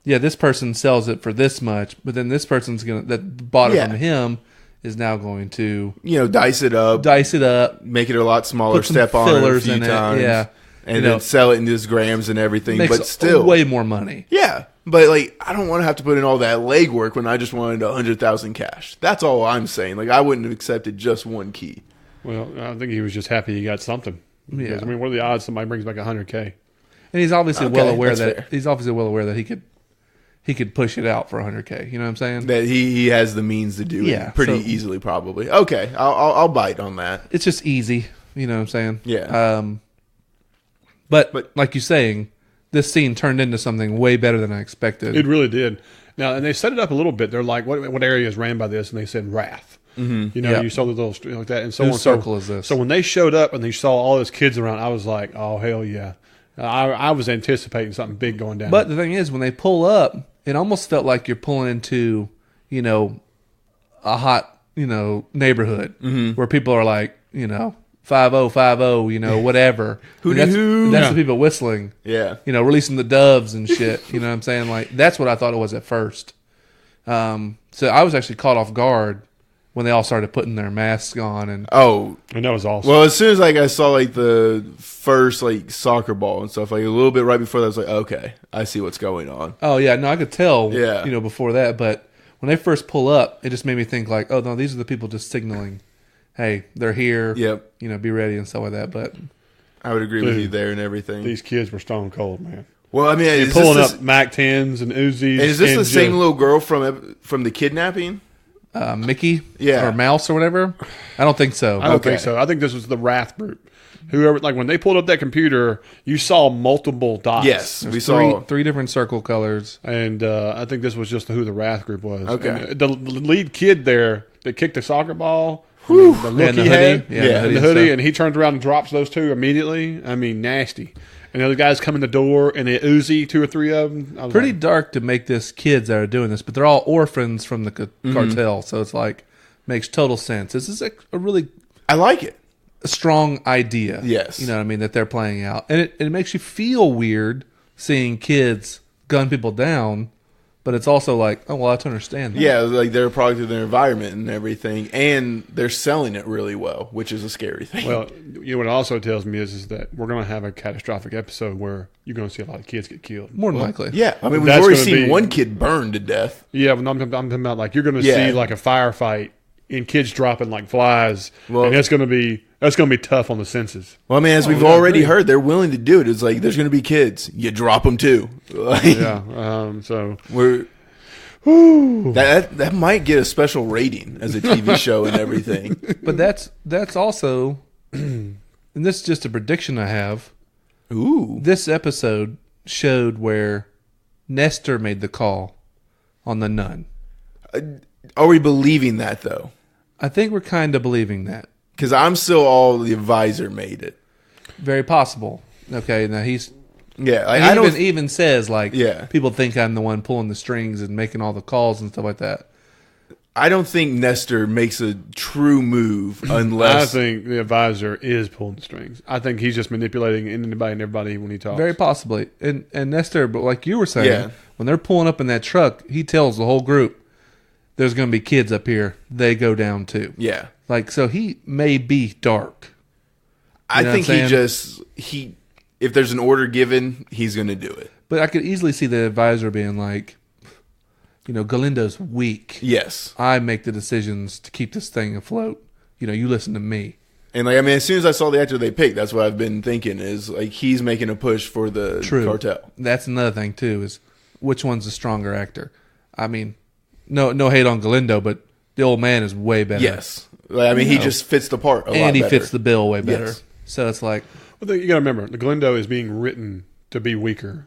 Speaker 2: Yeah, this person sells it for this much, but then this person's that bought it from him is now going to
Speaker 3: dice it up, make it a lot smaller, step on it a few times, and then sell it in these grams and everything. But still,
Speaker 2: way more money.
Speaker 3: Yeah, but like, I don't want to have to put in all that legwork when I just wanted $100,000 cash. That's all I'm saying. Like, I wouldn't have accepted just one key.
Speaker 1: Well, I think he was just happy he got something. Because, I mean, what are the odds somebody brings back $100K?
Speaker 2: And he's obviously well aware that he could push it out for $100K. You know what I'm saying?
Speaker 3: That he has the means to do it pretty easily, probably. Okay, I'll bite on that.
Speaker 2: It's just easy. You know what I'm saying?
Speaker 3: Yeah.
Speaker 2: But like you're saying, this scene turned into something way better than I expected.
Speaker 1: It really did. Now, and they set it up a little bit. They're like, what area is ran by this? And they said Wrath. Mm-hmm. You saw the little street like that. And so
Speaker 2: whose circle is this?
Speaker 1: So when they showed up and they saw all those kids around, I was like, oh, hell yeah. I was anticipating something big going down.
Speaker 2: But the thing is, when they pull up, it almost felt like you're pulling into, a hot, neighborhood where people are like, 5050, whatever. That's the people whistling.
Speaker 3: Yeah.
Speaker 2: Releasing the doves and shit. You know what I'm saying? Like, that's what I thought it was at first. So I was actually caught off guard when they all started putting their masks on. And
Speaker 1: that was awesome.
Speaker 3: Well, as soon as I saw like the first like soccer ball and stuff, like a little bit right before that, I was like, okay, I see what's going on.
Speaker 2: Oh yeah, no, I could tell. Yeah. Before that, but when they first pull up, it just made me think like, oh no, these are the people just signaling, hey, they're here.
Speaker 3: Yep.
Speaker 2: Be ready and stuff like that. But
Speaker 3: I would agree with you there and everything.
Speaker 1: These kids were stone cold, man.
Speaker 3: Well, I mean,
Speaker 1: they're pulling up Mac 10s and Uzis.
Speaker 3: And is this the same little girl from the kidnapping?
Speaker 2: Mickey, or Mouse or whatever. I don't think so.
Speaker 1: I don't think so. I think this was the Wrath group. Whoever, like when they pulled up that computer, you saw multiple dots.
Speaker 3: Yes, we saw
Speaker 2: three different circle colors,
Speaker 1: and I think this was just who the Wrath group was.
Speaker 3: Okay,
Speaker 1: and the lead kid there that kicked the soccer ball, the look he had, the hoodie, and he turns around and drops those two immediately. I mean, nasty. And the other guys come in the door, and they Uzi, 2 or 3 of them.
Speaker 2: Pretty dark to make this kids that are doing this, but they're all orphans from the cartel, so it's like, makes total sense. This is a really...
Speaker 3: I like it.
Speaker 2: A strong idea.
Speaker 3: Yes.
Speaker 2: You know what I mean, that they're playing out. And it makes you feel weird seeing kids gun people down, But it's also like, oh, well, I have to understand that.
Speaker 3: Yeah, like they're a product of their environment and everything, and they're selling it really well, which is a scary thing.
Speaker 1: Well, what it also tells me is that we're going to have a catastrophic episode where you're going to see a lot of kids get killed.
Speaker 2: More than likely.
Speaker 3: Yeah, I mean, we've
Speaker 1: That's
Speaker 3: already
Speaker 1: gonna
Speaker 3: seen
Speaker 1: be-
Speaker 3: one kid burned to death.
Speaker 1: Yeah, but I'm talking about like you're going to
Speaker 3: Yeah.
Speaker 1: see like a firefight and kids dropping like flies,
Speaker 3: Well-
Speaker 1: and that's going to be tough on the senses.
Speaker 3: Well, I mean, as we've
Speaker 1: yeah, I
Speaker 3: already
Speaker 1: agree.
Speaker 3: heard, they're willing to do it. It's like there's going to be kids. You drop them too. Like,
Speaker 1: Yeah. So
Speaker 3: we're that might get a special rating as a TV show and everything.
Speaker 2: But that's also, and this is just a prediction I have.
Speaker 3: Ooh,
Speaker 2: This episode showed where Nestor made the call on the nun.
Speaker 3: are we believing that though?
Speaker 2: I think we're kind of believing that.
Speaker 3: Because I'm still all the advisor made it.
Speaker 2: Very possible. Okay, now he's
Speaker 3: Yeah, like,
Speaker 2: and
Speaker 3: I
Speaker 2: he
Speaker 3: don't.
Speaker 2: even says like,
Speaker 3: Yeah.
Speaker 2: people think I'm the one pulling the strings and making all the calls and stuff like that.
Speaker 3: I don't think Nestor makes a true move
Speaker 1: I
Speaker 3: unless.
Speaker 1: think the advisor is pulling the strings. I think he's just manipulating anybody and everybody when he talks.
Speaker 2: Very possibly. And Nestor, but like you were saying,
Speaker 3: Yeah.
Speaker 2: when they're pulling up in that truck, he tells the whole group, there's going to be kids up here. They go down too.
Speaker 3: Yeah,
Speaker 2: Like, so he may be dark.
Speaker 3: I
Speaker 2: know
Speaker 3: think
Speaker 2: what I'm
Speaker 3: he if there's an order given, he's going to do it.
Speaker 2: But I could easily see the advisor being like, Galindo's weak.
Speaker 3: Yes,
Speaker 2: I make the decisions to keep this thing afloat. You listen to me.
Speaker 3: and like I mean, as soon as I saw the actor they picked, that's what I've been thinking is like he's making a push for the
Speaker 2: True.
Speaker 3: cartel.
Speaker 2: That's another thing too, is which one's the stronger actor? I mean, no hate on Galindo, but the old man is way better.
Speaker 3: Yes, like, I mean he just fits the part a lot
Speaker 2: And he
Speaker 3: better.
Speaker 2: fits the bill way better.
Speaker 3: Yes.
Speaker 2: So it's like,
Speaker 1: Well, you got to remember, the Galindo is being written to be weaker.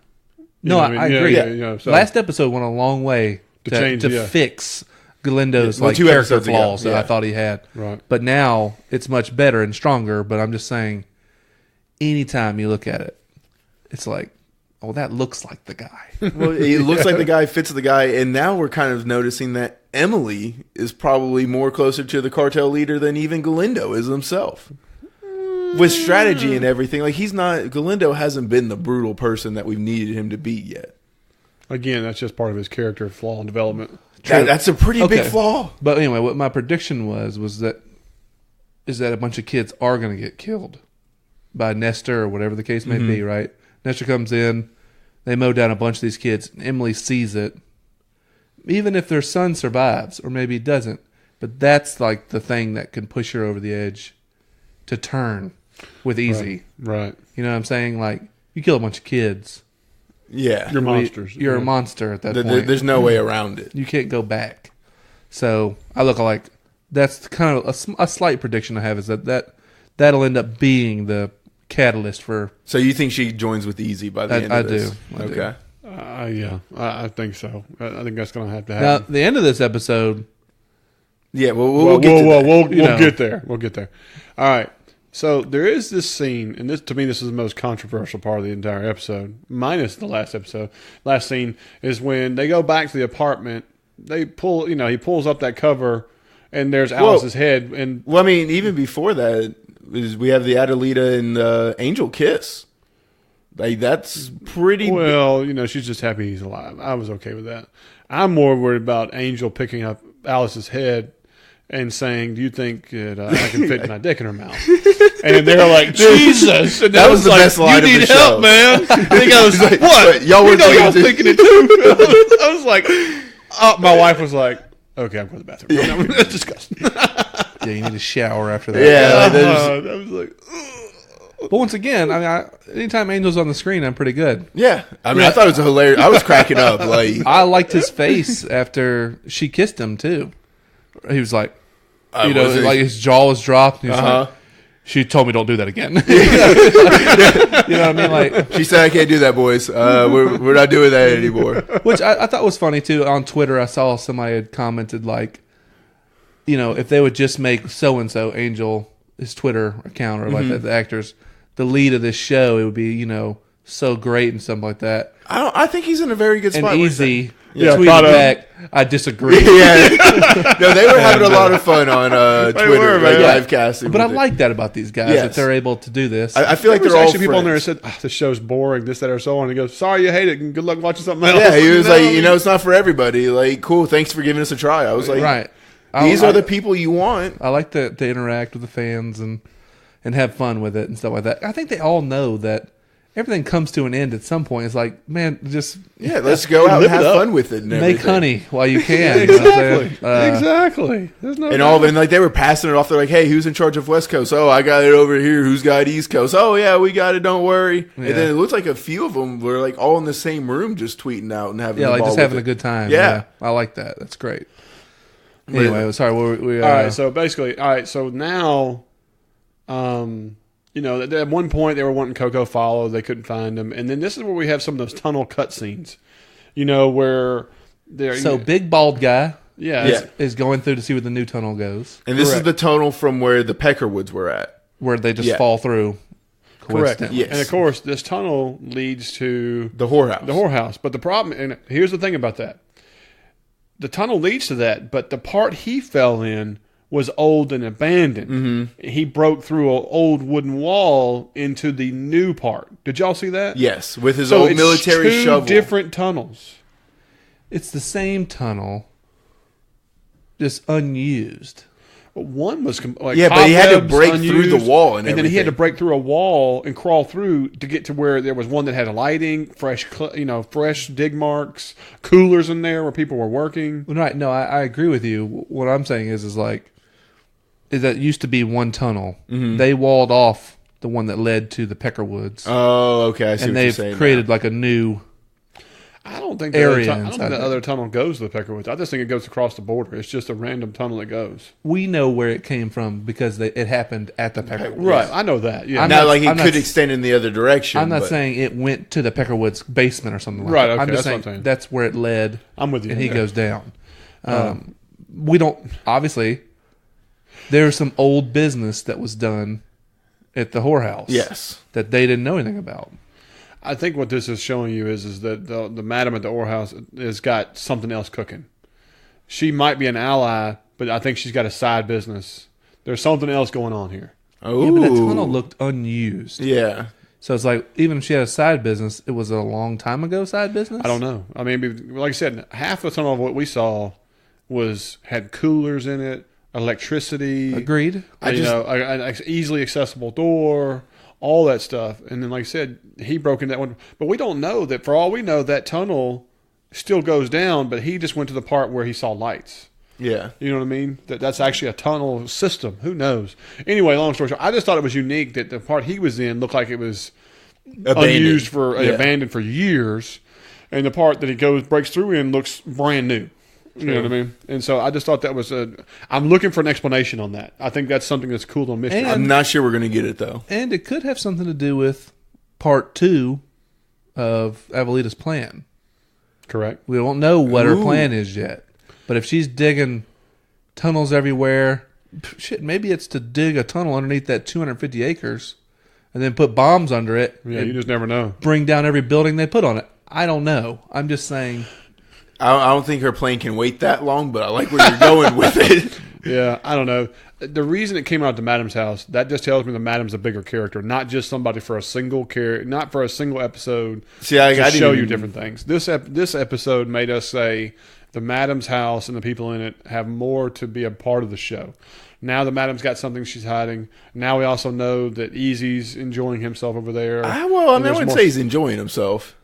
Speaker 2: no,
Speaker 1: know
Speaker 2: I
Speaker 1: what I mean?
Speaker 2: agree.
Speaker 1: Yeah, so-
Speaker 2: Last episode went a long way
Speaker 1: To change, yeah.
Speaker 2: fix Galindo's
Speaker 3: Well,
Speaker 2: like
Speaker 3: 2
Speaker 2: character
Speaker 3: episodes ago,
Speaker 2: flaws that
Speaker 3: yeah.
Speaker 2: I thought he had.
Speaker 1: Right.
Speaker 2: But now it's much better and stronger. But I'm just saying, anytime you look at it, it's like, oh, that looks like the guy.
Speaker 3: Well, it looks like the guy fits the guy, and now we're kind of noticing that Emily is probably more closer to the cartel leader than even Galindo is himself. With strategy and everything, like Galindo hasn't been the brutal person that we've needed him to be yet.
Speaker 1: Again, that's just part of his character flaw and development.
Speaker 3: That's a pretty big
Speaker 2: Okay.
Speaker 3: flaw.
Speaker 2: But anyway, what my prediction was that a bunch of kids are going to get killed by Nestor or whatever the case may be, right? Nestor comes in, they mow down a bunch of these kids, and Emily sees it. Even if their son survives, or maybe he doesn't, but that's like the thing that can push her over the edge to turn with easy.
Speaker 1: Right.
Speaker 2: You know what I'm saying? Like, you kill a bunch of kids,
Speaker 3: Yeah,
Speaker 1: You're monsters.
Speaker 2: you're a
Speaker 1: Yeah.
Speaker 2: monster at that point.
Speaker 3: there's no way around it.
Speaker 2: You can't go back. So I look like that's kind of a slight prediction I have is that'll end up being the catalyst for.
Speaker 3: So you think she joins with Easy by the end of this?
Speaker 2: I do.
Speaker 3: Okay.
Speaker 1: Yeah, I think so. I think that's going to have to
Speaker 2: Now,
Speaker 1: happen.
Speaker 2: the end of this episode,
Speaker 3: Yeah, well, we'll get to that.
Speaker 1: We'll
Speaker 2: You know.
Speaker 1: get there. We'll get there. All right. So there is this scene, and this to me, this is the most controversial part of the entire episode, minus the last episode. Last scene is when they go back to the apartment. They pull, he pulls up that cover, and there's Alice's head. And
Speaker 3: Well, I mean, even before that, we have the Adelita and Angel kiss. Like that's pretty.
Speaker 1: well, she's just happy he's alive. I was okay with that. I'm more worried about Angel picking up Alice's head and saying, "Do you think that I can fit my dick in her mouth?" And they're like, "Jesus!" And
Speaker 3: That was the
Speaker 1: like,
Speaker 3: best line
Speaker 1: You
Speaker 3: of
Speaker 1: need
Speaker 3: the
Speaker 1: help,
Speaker 3: show.
Speaker 1: man. I think I was like, "What?"
Speaker 3: But y'all were
Speaker 1: y'all
Speaker 3: thinking
Speaker 1: thinking it too. I was like, my wife was like, "Okay, I'm going to the bathroom." That's disgusting.
Speaker 2: yeah, you need a shower after that.
Speaker 3: Yeah, like, there's-
Speaker 1: I was like,
Speaker 2: But once again, I mean, anytime Angel's on the screen, I'm pretty good.
Speaker 3: yeah. I mean, I thought it was hilarious. I was cracking up. Like,
Speaker 2: I liked his face after she kissed him too. He was like,
Speaker 3: was it?
Speaker 2: like his jaw was dropped. And he was
Speaker 3: Uh-huh.
Speaker 2: like, she told me don't do that again. You know what I mean? Like,
Speaker 3: she said, "I can't do that, boys. We're not doing that anymore."
Speaker 2: which I thought was funny too. On Twitter, I saw somebody had commented like, if they would just make so and so Angel his Twitter account or like that, the actors, the lead of this show, it would be so great and something like that.
Speaker 3: I think he's in a very good
Speaker 2: And
Speaker 3: spot.
Speaker 2: Easy
Speaker 1: Yeah,
Speaker 2: tweeted
Speaker 1: thought of-
Speaker 2: back, I disagree.
Speaker 3: Yeah. No, they were having a lot of fun on Twitter, live casting.
Speaker 2: But I like that about these guys, that they're able to do this.
Speaker 3: I feel like
Speaker 1: there
Speaker 3: they're all
Speaker 1: actually people on there
Speaker 3: friends.
Speaker 1: who said, this show's boring, this, that, or so on. And he goes, sorry you hate it, and good luck watching something else.
Speaker 3: Yeah, he was like, it's not for everybody. Like, cool, thanks for giving us a try. I was like,
Speaker 2: right.
Speaker 3: These are the people you want.
Speaker 2: I like to interact with the fans and have fun with it and stuff like that. I think they all know that everything comes to an end at some point. It's like, man, just
Speaker 3: let's go out and have fun with it. And
Speaker 2: make honey while you can.
Speaker 1: Exactly. There's no
Speaker 3: and all of it, and like they were passing it off. They're like, hey, who's in charge of West Coast? Oh, I got it over here. Who's got East Coast? Oh, yeah, we got it. Don't worry. And then it looked like a few of them were like all in the same room, just tweeting out and having
Speaker 2: having a good time. Yeah, I like that. That's great. Anyway, sorry. We
Speaker 1: all right. So basically, So now, at one point they were wanting Coco followed. They couldn't find him, and then this is where we have some of those tunnel cutscenes. Where they're
Speaker 2: big bald guy.
Speaker 1: Yeah.
Speaker 2: Is going through to see where the new tunnel goes.
Speaker 3: And this is the tunnel from where the Peckerwoods were at,
Speaker 2: where they just fall through.
Speaker 1: Correct. Yes. And of course, this tunnel leads to
Speaker 3: the whorehouse.
Speaker 1: The whorehouse. But the problem, and here's the thing about that. The tunnel leads to that, but the part he fell in was old and abandoned. Mm-hmm. He broke through an old wooden wall into the new part. Did y'all see that?
Speaker 3: Yes, with his old military shovel.
Speaker 1: Two different tunnels.
Speaker 2: It's the same tunnel, just unused.
Speaker 1: One was
Speaker 3: but he had to break through the wall and
Speaker 1: then he had to break through a wall and crawl through to get to where there was one that had lighting, fresh dig marks, coolers in there where people were working.
Speaker 2: Right? No, I agree with you. What I'm saying is that it used to be one tunnel. Mm-hmm. They walled off the one that led to the Peckerwoods.
Speaker 3: Oh, okay. I see
Speaker 2: and
Speaker 3: what you're saying.
Speaker 2: They've created like a new.
Speaker 1: I don't think the other tunnel goes to the Peckerwoods. I just think it goes across the border. It's just a random tunnel that goes.
Speaker 2: We know where it came from because it happened at the Peckerwoods.
Speaker 1: Right, I know that. Yeah,
Speaker 3: it could extend in the other direction.
Speaker 2: I'm not saying it went to the Peckerwoods basement or something like that.
Speaker 1: Okay,
Speaker 2: I'm just
Speaker 1: saying
Speaker 2: that's where it led.
Speaker 1: I'm with you.
Speaker 2: And he goes down. We don't obviously. There's some old business that was done at the whorehouse.
Speaker 3: Yes,
Speaker 2: that they didn't know anything about.
Speaker 1: I think what this is showing you is that the madam at the whorehouse has got something else cooking. She might be an ally, but I think she's got a side business. There's something else going on here.
Speaker 2: Oh, yeah, but that tunnel looked unused.
Speaker 3: Yeah.
Speaker 2: So it's like, even if she had a side business, it was a long time ago side business?
Speaker 1: I don't know. I mean, like I said, half the tunnel of what we saw had coolers in it, electricity.
Speaker 2: Agreed.
Speaker 1: An easily accessible door. All that stuff. And then, like I said, he broke in that one. But we don't know that, for all we know, that tunnel still goes down, but he just went to the part where he saw lights.
Speaker 3: Yeah.
Speaker 1: You know what I mean? That's actually a tunnel system. Who knows? Anyway, long story short, I just thought it was unique that the part he was in looked like it was abandoned for years. And the part that he breaks through in looks brand new. You know what I mean? And so I just thought that was I'm looking for an explanation on that. I think that's something that's cool on mystery.
Speaker 3: I'm not sure we're going to get it, though.
Speaker 2: And it could have something to do with part 2 of Avelita's plan.
Speaker 1: Correct.
Speaker 2: We don't know what her plan is yet. But if she's digging tunnels everywhere, maybe it's to dig a tunnel underneath that 250 acres and then put bombs under it.
Speaker 1: Yeah, you just never know.
Speaker 2: Bring down every building they put on it. I don't know. I'm just saying...
Speaker 3: I don't think her plane can wait that long, but I like where you're going with it.
Speaker 1: Yeah, I don't know. The reason it came out to Madam's house, that just tells me that Madam's a bigger character, not just somebody for a single not for a single episode.
Speaker 3: See, I
Speaker 1: show you different things. This episode made us say the Madam's house and the people in it have more to be a part of the show. Now the Madam's got something she's hiding. Now we also know that Easy's enjoying himself over there.
Speaker 3: I wouldn't say he's enjoying himself.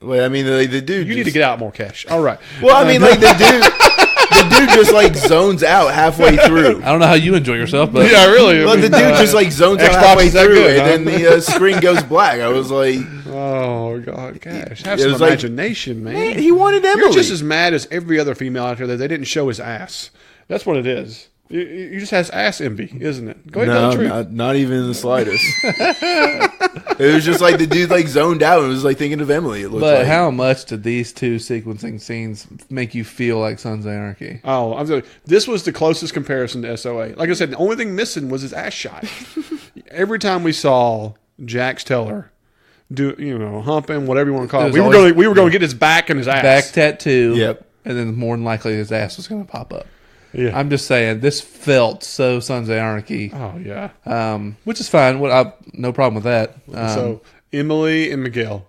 Speaker 3: Well, I mean, the dude.
Speaker 1: You need to get out more cash. All right.
Speaker 3: Well, I mean, like the dude just like zones out halfway through.
Speaker 2: I don't know how you enjoy yourself, but
Speaker 1: yeah, really.
Speaker 3: Well, the dude just like zones out halfway through, and then the screen goes black. I was like,
Speaker 1: oh god, gosh, have some imagination, man.
Speaker 3: He wanted Emily.
Speaker 1: You're just as mad as every other female out there that they didn't show his ass. That's what it is. You just has ass envy, isn't it? Go ahead, tell the truth.
Speaker 3: Not even in the slightest. It was just like the dude like zoned out and was like thinking of Emily.
Speaker 2: But how much did these two sequencing scenes make you feel like Sons of Anarchy?
Speaker 1: Oh, I'm sorry. This was the closest comparison to SOA. Like I said, the only thing missing was his ass shot. Every time we saw Jax Teller humping, whatever you want to call it, we were going to get his back and his ass.
Speaker 2: Back tattoo.
Speaker 3: Yep.
Speaker 2: and then more than likely his ass was going to pop up.
Speaker 1: Yeah.
Speaker 2: I'm just saying, this felt so Sons of Anarchy.
Speaker 1: Oh, yeah.
Speaker 2: Which is fine. No problem with that.
Speaker 1: So, Emily and Miguel.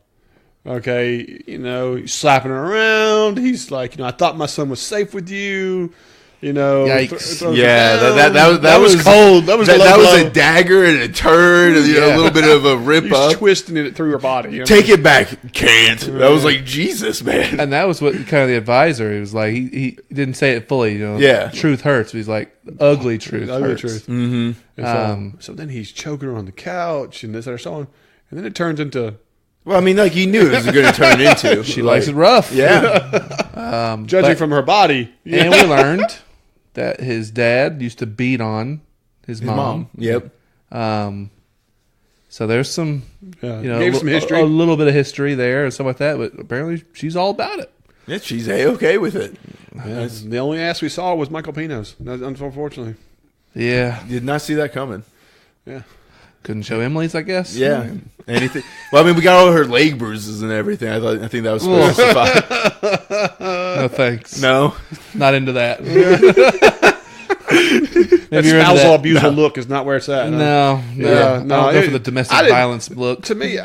Speaker 1: Okay, he's slapping her around. He's like, I thought my son was safe with you.
Speaker 2: Yikes.
Speaker 3: That was
Speaker 1: cold. That was
Speaker 3: a dagger and a turn, and a little bit of a rip
Speaker 1: He's
Speaker 3: up.
Speaker 1: twisting it through her body.
Speaker 3: Take it back. Can't. That was like, Jesus, man.
Speaker 2: And that was what kind of the advisor, he was like, he didn't say it fully, truth hurts. He's like, ugly truth hurts.
Speaker 1: Truth.
Speaker 3: Mm-hmm.
Speaker 1: So then he's choking her on the couch and this and so on. And then it turns into...
Speaker 3: Well, I mean, like you knew it was going to turn into.
Speaker 2: She likes it rough.
Speaker 3: Yeah.
Speaker 1: Judging from her body.
Speaker 2: And we learned that his dad used to beat on his mom.
Speaker 3: Yep.
Speaker 2: So there's some,
Speaker 1: gave some history.
Speaker 2: A little bit of history there and stuff like that, but apparently she's all about it.
Speaker 3: Yeah, she's A-okay with it.
Speaker 1: Yeah. The only ass we saw was Michael Pino's, unfortunately.
Speaker 2: Yeah.
Speaker 3: Did not see that coming.
Speaker 1: Yeah.
Speaker 2: Couldn't show Emily's, I guess.
Speaker 3: Yeah. Anything. Well, I mean, we got all her leg bruises and everything. I think that was supposed to suffice.
Speaker 2: No thanks.
Speaker 3: No.
Speaker 2: Not into that.
Speaker 1: That spousal abuser look is not where it's at.
Speaker 2: No.
Speaker 1: Yeah, no.
Speaker 2: I'll go for the domestic violence look.
Speaker 1: To me,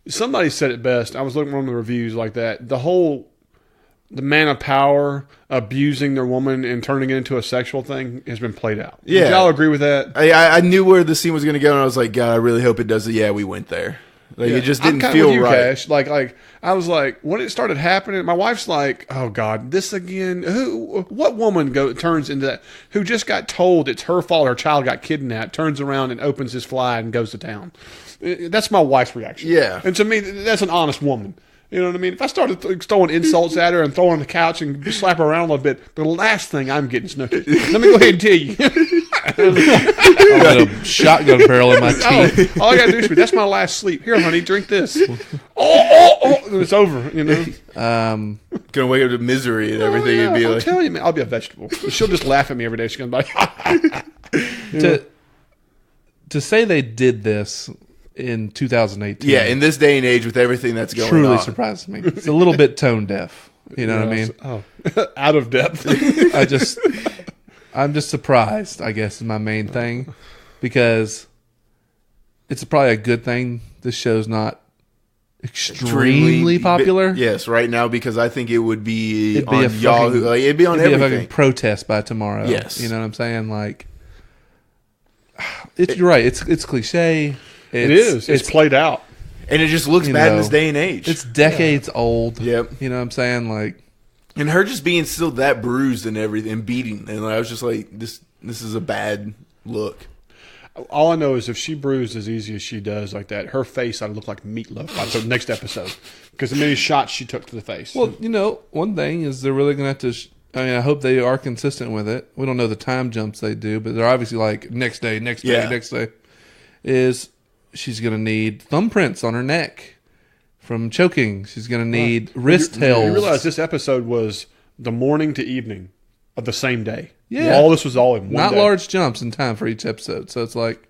Speaker 1: somebody said it best. I was looking at one of the reviews like that. The man of power abusing their woman and turning it into a sexual thing has been played out.
Speaker 3: Yeah.
Speaker 1: Did y'all agree with that?
Speaker 3: I knew where the scene was going to go, and I was like, God, I really hope it does it. Yeah, we went there. Like, it just didn't feel
Speaker 1: with you,
Speaker 3: right.
Speaker 1: Cash. Like I was like, when it started happening, my wife's like, "Oh God, this again." What woman turns into that? Who just got told it's her fault her child got kidnapped, turns around and opens his fly and goes to town. That's my wife's reaction.
Speaker 3: Yeah,
Speaker 1: and to me, that's an honest woman. You know what I mean? If I started throwing insults at her and throwing the couch and slap her around a little bit, the last thing I'm getting is no. Let me go ahead and tell you.
Speaker 2: I'll get a shotgun barrel in my teeth.
Speaker 1: All I got to do is be, that's my last sleep. Here, honey, drink this. And it's over,
Speaker 3: Gonna wake up to misery and everything.
Speaker 1: Yeah,
Speaker 3: And be
Speaker 1: I'll
Speaker 3: like,
Speaker 1: tell you, man, I'll be a vegetable. She'll just laugh at me every day. She's going to be like,
Speaker 2: to say they did this in 2018.
Speaker 3: yeah, in this day and age with everything that's going
Speaker 2: truly
Speaker 3: on.
Speaker 2: surprised me. It's a little bit tone deaf. You know what I mean?
Speaker 1: Out of depth.
Speaker 2: I'm just surprised, I guess, is my main thing, because it's probably a good thing this show's not extremely popular.
Speaker 3: Yes, right now, because I think it would be
Speaker 2: It'd be
Speaker 3: on
Speaker 2: a
Speaker 3: Yahoo.
Speaker 2: fucking-
Speaker 3: It'd be on
Speaker 2: It'd be a
Speaker 3: everything.
Speaker 2: fucking protest by tomorrow.
Speaker 3: Yes.
Speaker 2: You know what I'm saying? Like, you're right. It's cliche.
Speaker 1: It is. It's played out.
Speaker 3: And it just looks bad in this day and age.
Speaker 2: It's decades old.
Speaker 3: Yep.
Speaker 2: You know what I'm saying? Like,
Speaker 3: and her just being still that bruised and everything, and beating, and I was just like, this is a bad look.
Speaker 1: All I know is if she bruised as easy as she does like that, her face ought to look like meatloaf by the next episode, because the many shots she took to the face.
Speaker 2: well, one thing is they're really going to have to. I hope they are consistent with it. We don't know the time jumps they do, but they're obviously like next day. Is she's going to need thumbprints on her neck from choking. She's going to need wrist held.
Speaker 1: You realize this episode was the morning to evening of the same day.
Speaker 2: Yeah.
Speaker 1: All this was all in one
Speaker 2: Not
Speaker 1: day.
Speaker 2: large jumps in time for each episode. So it's like,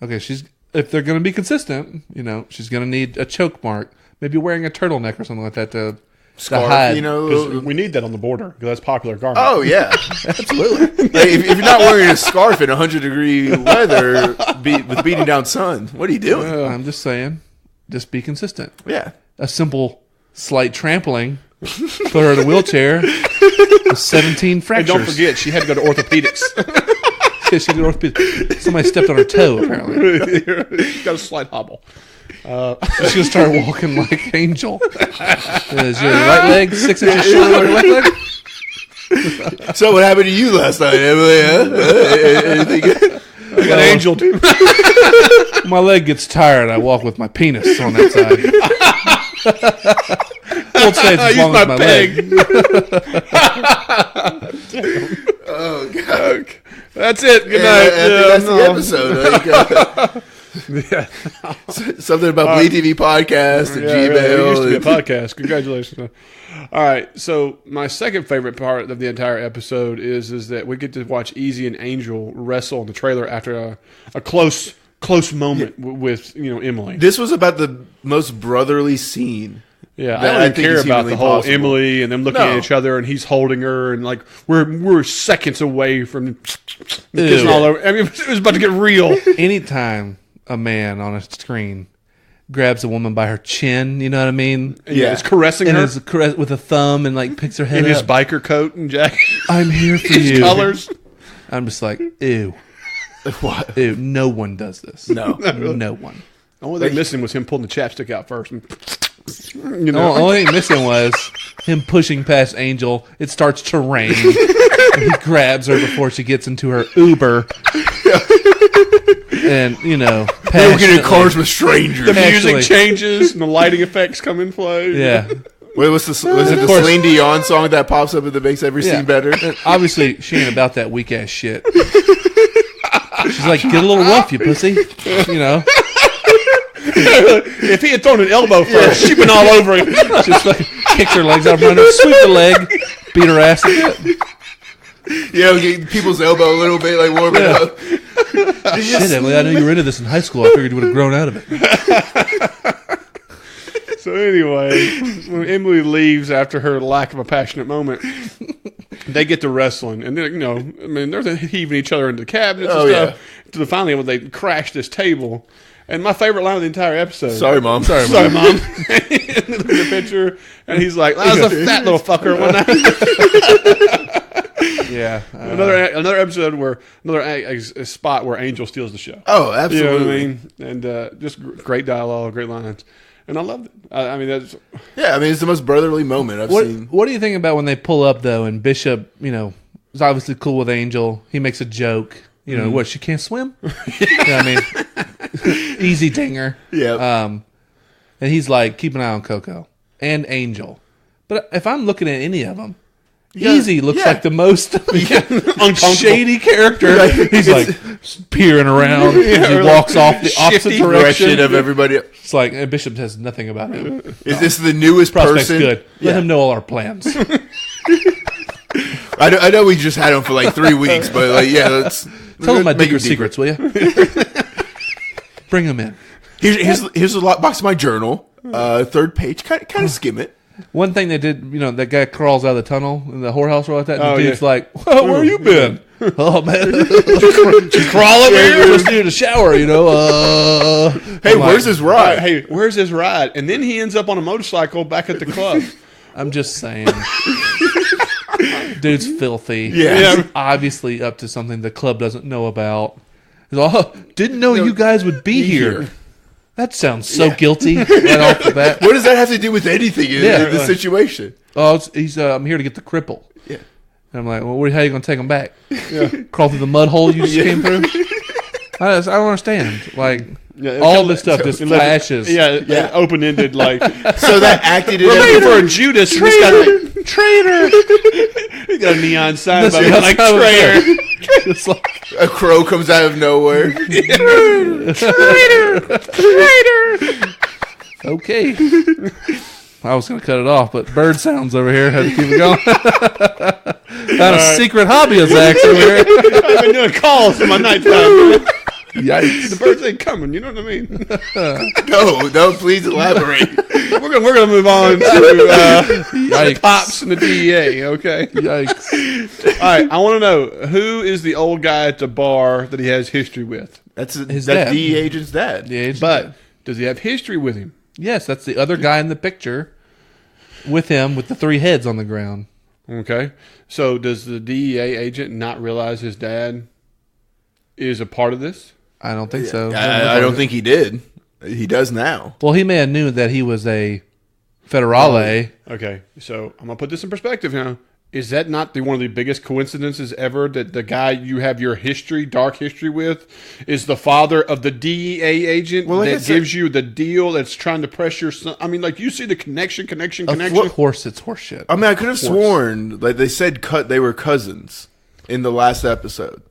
Speaker 2: okay, if they're going to be consistent, she's going to need a choke mark. Maybe wearing a turtleneck or something like that to
Speaker 3: Scarf,
Speaker 2: hide.
Speaker 1: 'Cause we need that on the border, because that's a popular garment.
Speaker 3: Oh yeah, absolutely. Like, if you're not wearing a scarf in 100-degree weather with beating down sun, what are you doing?
Speaker 2: I'm just saying, just be consistent.
Speaker 3: Yeah.
Speaker 2: A simple slight trampling, put her in a wheelchair with 17 fractures.
Speaker 1: And don't forget, she had to go to orthopedics.
Speaker 2: Yeah, she did orthopedics. Somebody stepped on her toe, apparently.
Speaker 1: She got a slight hobble.
Speaker 2: So she's going to start walking like Angel. Is your right leg 6 inches shorter than your left leg?
Speaker 3: So what happened to you last night, Emily? Huh? Anything good?
Speaker 1: Like an angel, dude.
Speaker 2: My leg gets tired. I walk with my penis on that side. Won't stay as long as my leg.
Speaker 3: Oh God.
Speaker 1: That's it. Good
Speaker 3: Yeah,
Speaker 1: night.
Speaker 3: I think that's the episode. Something about BleedTV podcast and
Speaker 1: It
Speaker 3: Gmail.
Speaker 1: used to be a podcast. Congratulations. All right. So my second favorite part of the entire episode is that we get to watch Easy and Angel wrestle in the trailer after a close moment with Emily.
Speaker 3: This was about the most brotherly scene
Speaker 1: Yeah,
Speaker 3: That
Speaker 1: I don't
Speaker 3: I
Speaker 1: even
Speaker 3: think
Speaker 1: care
Speaker 3: is
Speaker 1: about the
Speaker 3: humanly
Speaker 1: whole
Speaker 3: possible.
Speaker 1: Emily and them looking
Speaker 3: No.
Speaker 1: at each other and he's holding her and like we're seconds away from kissing
Speaker 2: Ew.
Speaker 1: all over. I mean, it was about to get real.
Speaker 2: Anytime a man on a screen grabs a woman by her chin, you know what I mean?
Speaker 1: Yeah, it's caressing
Speaker 2: And
Speaker 1: her
Speaker 2: is with a thumb and like picks her head
Speaker 1: in his
Speaker 2: up.
Speaker 1: biker coat and jacket,
Speaker 2: I'm here for
Speaker 1: his
Speaker 2: you.
Speaker 1: colors.
Speaker 2: I'm just like, ew.
Speaker 3: What?
Speaker 2: Ew, no one does this.
Speaker 3: No.
Speaker 2: No one.
Speaker 1: The only thing missing was him pulling the chapstick out first. You
Speaker 2: The
Speaker 1: know,
Speaker 2: only thing missing was him pushing past Angel. It starts to rain. And he grabs her before she gets into her Uber. And,
Speaker 3: They were getting in cars with strangers.
Speaker 1: the music
Speaker 2: Actually-
Speaker 1: changes and the lighting effects come in play.
Speaker 2: Yeah.
Speaker 3: Wait, was it the
Speaker 2: course.
Speaker 3: Celine Dion song that pops up that makes every
Speaker 2: Yeah.
Speaker 3: scene better?
Speaker 2: And obviously, she ain't about that weak ass shit. She's like, get a little rough, you pussy. You know?
Speaker 1: If he had thrown an elbow first, she'd been all over him.
Speaker 2: Just like kicks her legs out from under, sweep the leg, beat her ass a bit.
Speaker 3: Yeah, get people's elbow a little bit, like warm it
Speaker 2: Yeah.
Speaker 3: up.
Speaker 2: Shit, Emily, I knew you were into this in high school. I figured you would have grown out of it.
Speaker 1: So anyway, when Emily leaves after her lack of a passionate moment, they get to wrestling, and then I mean, they're heaving each other into the cabinets and stuff. To the finally when they crash this table, and my favorite line of the entire episode.
Speaker 3: Sorry, Mom.
Speaker 1: Sorry, Mom. Look at the picture, and he's like, "That was a fat little fucker." One night.
Speaker 2: Yeah.
Speaker 1: Another episode where a spot where Angel steals the show.
Speaker 3: Oh,
Speaker 1: You
Speaker 3: absolutely.
Speaker 1: know what I mean? And just great dialogue, great lines, and I loved it. I mean, that's
Speaker 3: Yeah, I mean, it's the most brotherly moment I've seen.
Speaker 2: What do you think about when they pull up, though, and Bishop, is obviously cool with Angel. He makes a joke. What, she can't swim? You know what I mean? Easy dinger.
Speaker 3: Yeah.
Speaker 2: And he's like, keep an eye on Coco and Angel. But if I'm looking at any of them, Easy looks like the most shady character. He's like peering around. He walks off the opposite direction
Speaker 3: of everybody.
Speaker 2: It's like Bishop says nothing about him.
Speaker 3: Is this the newest
Speaker 2: Prospect's
Speaker 3: person?
Speaker 2: good. Let him know all our plans.
Speaker 3: I know we just had him for like 3 weeks, but let's
Speaker 2: Tell him my
Speaker 3: make
Speaker 2: deeper
Speaker 3: him
Speaker 2: secrets, will you? Bring him in.
Speaker 3: Here's a box of my journal. Third page. Kind of skim it.
Speaker 2: One thing they did, that guy crawls out of the tunnel in the whorehouse or like that. And
Speaker 1: Oh,
Speaker 2: the dude's
Speaker 1: yeah.
Speaker 2: like, well, where you been? Oh, man.
Speaker 1: you crawl over here.
Speaker 2: Just needed a shower,
Speaker 3: Hey, where's his ride?
Speaker 1: Hey, where's his ride? And then he ends up on a motorcycle back at the club.
Speaker 2: I'm just saying. Dude's filthy.
Speaker 3: Yeah.
Speaker 2: He's obviously up to something the club doesn't know about. He's like, oh, didn't know you guys would be here. That sounds so guilty right off the bat.
Speaker 3: What does that have to do with anything in this situation?
Speaker 2: Oh, I'm here to get the cripple.
Speaker 3: Yeah.
Speaker 2: And I'm like, well, how are you going to take him back? Crawl through the mud hole you just came through? I don't understand. Like, all this stuff just flashes.
Speaker 1: Yeah. Open-ended, like.
Speaker 3: So that acted in
Speaker 1: We're looking
Speaker 3: every-
Speaker 1: for a Judas. Traitor. He got a neon sign
Speaker 2: That's
Speaker 1: above it, like, traitor.
Speaker 2: It's like,
Speaker 3: a crow comes out of nowhere.
Speaker 1: Traitor.
Speaker 2: okay. I was going to cut it off, but bird sounds over here. Had to keep it going. Got a secret hobby of Zach's over here.
Speaker 1: I've been doing calls in my nighttime.
Speaker 2: Yikes.
Speaker 1: The birds ain't coming. You know what I mean?
Speaker 3: No, please elaborate.
Speaker 1: We're gonna move on to the
Speaker 2: Yikes.
Speaker 1: pops and the DEA. Okay.
Speaker 2: Yikes.
Speaker 1: All right. I want to know who is the old guy at the bar that he has history with.
Speaker 3: That's
Speaker 2: His
Speaker 3: that
Speaker 2: dad.
Speaker 3: DE agent's dad.
Speaker 1: But does he have history with him?
Speaker 2: Yes, that's the other guy in the picture with him with the 3 heads on the ground.
Speaker 1: Okay. So does the DEA agent not realize his dad is a part of this?
Speaker 2: I don't think so.
Speaker 3: I don't think he did. He does now.
Speaker 2: Well, he may have knew that he was a federale.
Speaker 1: Okay. So I'm gonna put this in perspective now. Is that not one of the biggest coincidences ever that the guy you have your dark history with, is the father of the DEA agent that gives you the deal that's trying to press your son? I mean, like, you see the connection.
Speaker 2: Of course, it's horseshit.
Speaker 3: I mean, I could have sworn like they said they were cousins in the last episode.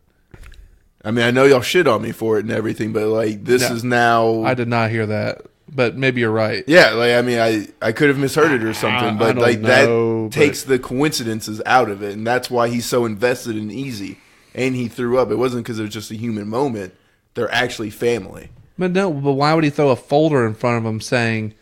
Speaker 3: I mean, I know y'all shit on me for it and everything, but like this is now.
Speaker 2: I did not hear that, but maybe you're right.
Speaker 3: Yeah, like I mean, I could have misheard it or something, but
Speaker 1: don't
Speaker 3: like
Speaker 1: know,
Speaker 3: that takes the coincidences out of it, and that's why he's so invested in Easy. And he threw up. It wasn't because it was just a human moment. They're actually family.
Speaker 2: But why would he throw a folder in front of him saying,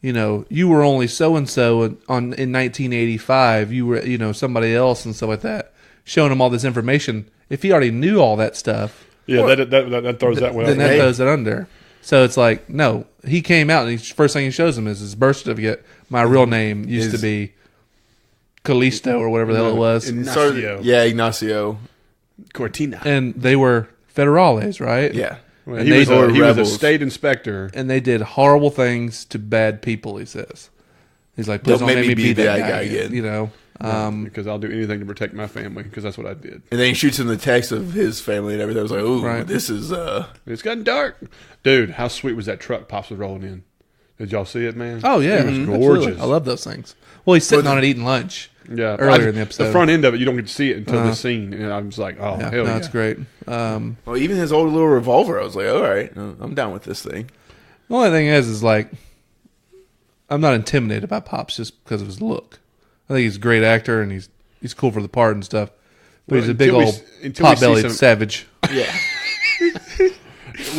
Speaker 2: you were only so and so in 1985. You were, somebody else and stuff like that. Showing him all this information. If he already knew all that stuff,
Speaker 1: that throws that way.
Speaker 2: Then that throws it under. So it's like, no, he came out and the first thing he shows him is his birth certificate. My real name used to be Callisto or whatever the hell it was.
Speaker 3: Ignacio. Ignacio
Speaker 1: Cortina.
Speaker 2: And they were federales, right?
Speaker 3: Yeah.
Speaker 1: Well, he was a state inspector.
Speaker 2: And they did horrible things to bad people, he says. He's like, please don't make me be that guy again.
Speaker 1: Because I'll do anything to protect my family, because that's what I did.
Speaker 3: And then he shoots him the text of his family and everything. I was like, ooh, this is...
Speaker 1: It's gotten dark. Dude, how sweet was that truck Pops was rolling in? Did y'all see it, man?
Speaker 2: Oh, yeah.
Speaker 1: It was gorgeous.
Speaker 2: Absolutely. I love those things. Well, he's sitting on it eating lunch.
Speaker 1: Yeah.
Speaker 2: Earlier in the episode.
Speaker 1: The front end of it, you don't get to see it until the scene. And I was like, hell yeah.
Speaker 2: That's great.
Speaker 3: Well, even his old little revolver, I was like, all right, I'm down with this thing.
Speaker 2: The only thing is like, I'm not intimidated by Pops just because of his look. I think he's a great actor and he's cool for the part and stuff. But he's a big old pot-bellied savage.
Speaker 3: Yeah.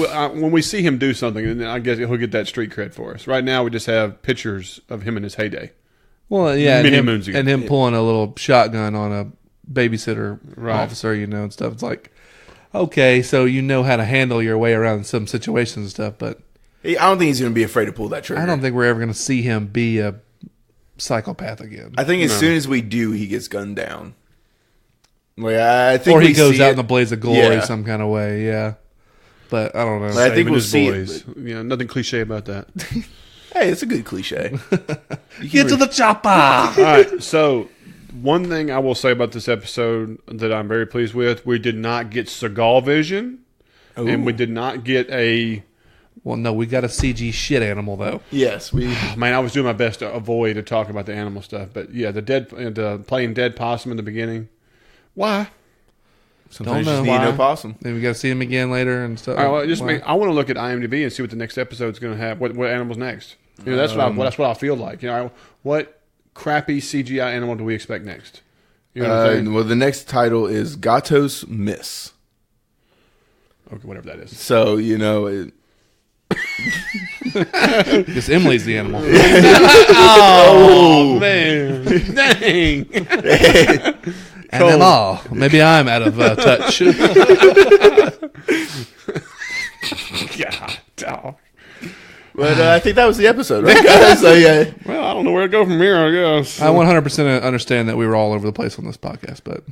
Speaker 1: When we see him do something, then I guess he'll get that street cred for us. Right now, we just have pictures of him in his heyday.
Speaker 2: Well, yeah,
Speaker 1: many moons ago.
Speaker 2: And him pulling a little shotgun on a babysitter officer, and stuff. It's like, okay, so you know how to handle your way around some situations and stuff, but
Speaker 3: I don't think he's going to be afraid to pull that trigger.
Speaker 2: I don't think we're ever going to see him be a psychopath again.
Speaker 3: I think as soon as we do, he gets gunned down. Like, I think
Speaker 2: or he goes out in a blaze of glory some kind of way, yeah. But I don't know.
Speaker 3: Like, I think we'll see
Speaker 1: boys. Nothing cliche about that.
Speaker 3: Hey, it's a good cliche.
Speaker 2: Get to the chopper!
Speaker 1: All right, so one thing I will say about this episode that I'm very pleased with, we did not get Seagal vision, and we did not get a...
Speaker 2: Well, no, we got a CG shit animal, though.
Speaker 3: Yes, we...
Speaker 1: Man, I was doing my best to avoid talking about the animal stuff, but yeah, the playing dead possum in the beginning. Why?
Speaker 3: Sometimes you just need no possum.
Speaker 2: Then we got to see him again later and stuff.
Speaker 1: All right, I want to look at IMDb and see what the next episode's going to have. What animal's next? That's what I feel like. What crappy CGI animal do we expect next? You know what I'm saying?
Speaker 3: Well, the next title is Gatos Miss.
Speaker 1: Okay, whatever that is.
Speaker 3: So
Speaker 2: Because Emily's the animal.
Speaker 1: Oh man! Dang!
Speaker 2: And them all. Maybe I'm out of touch.
Speaker 1: God, dog.
Speaker 3: But I think that was the episode, right, guys? So, yeah.
Speaker 1: Well, I don't know where to go from here, I guess.
Speaker 2: I 100% understand that we were all over the place on this podcast, but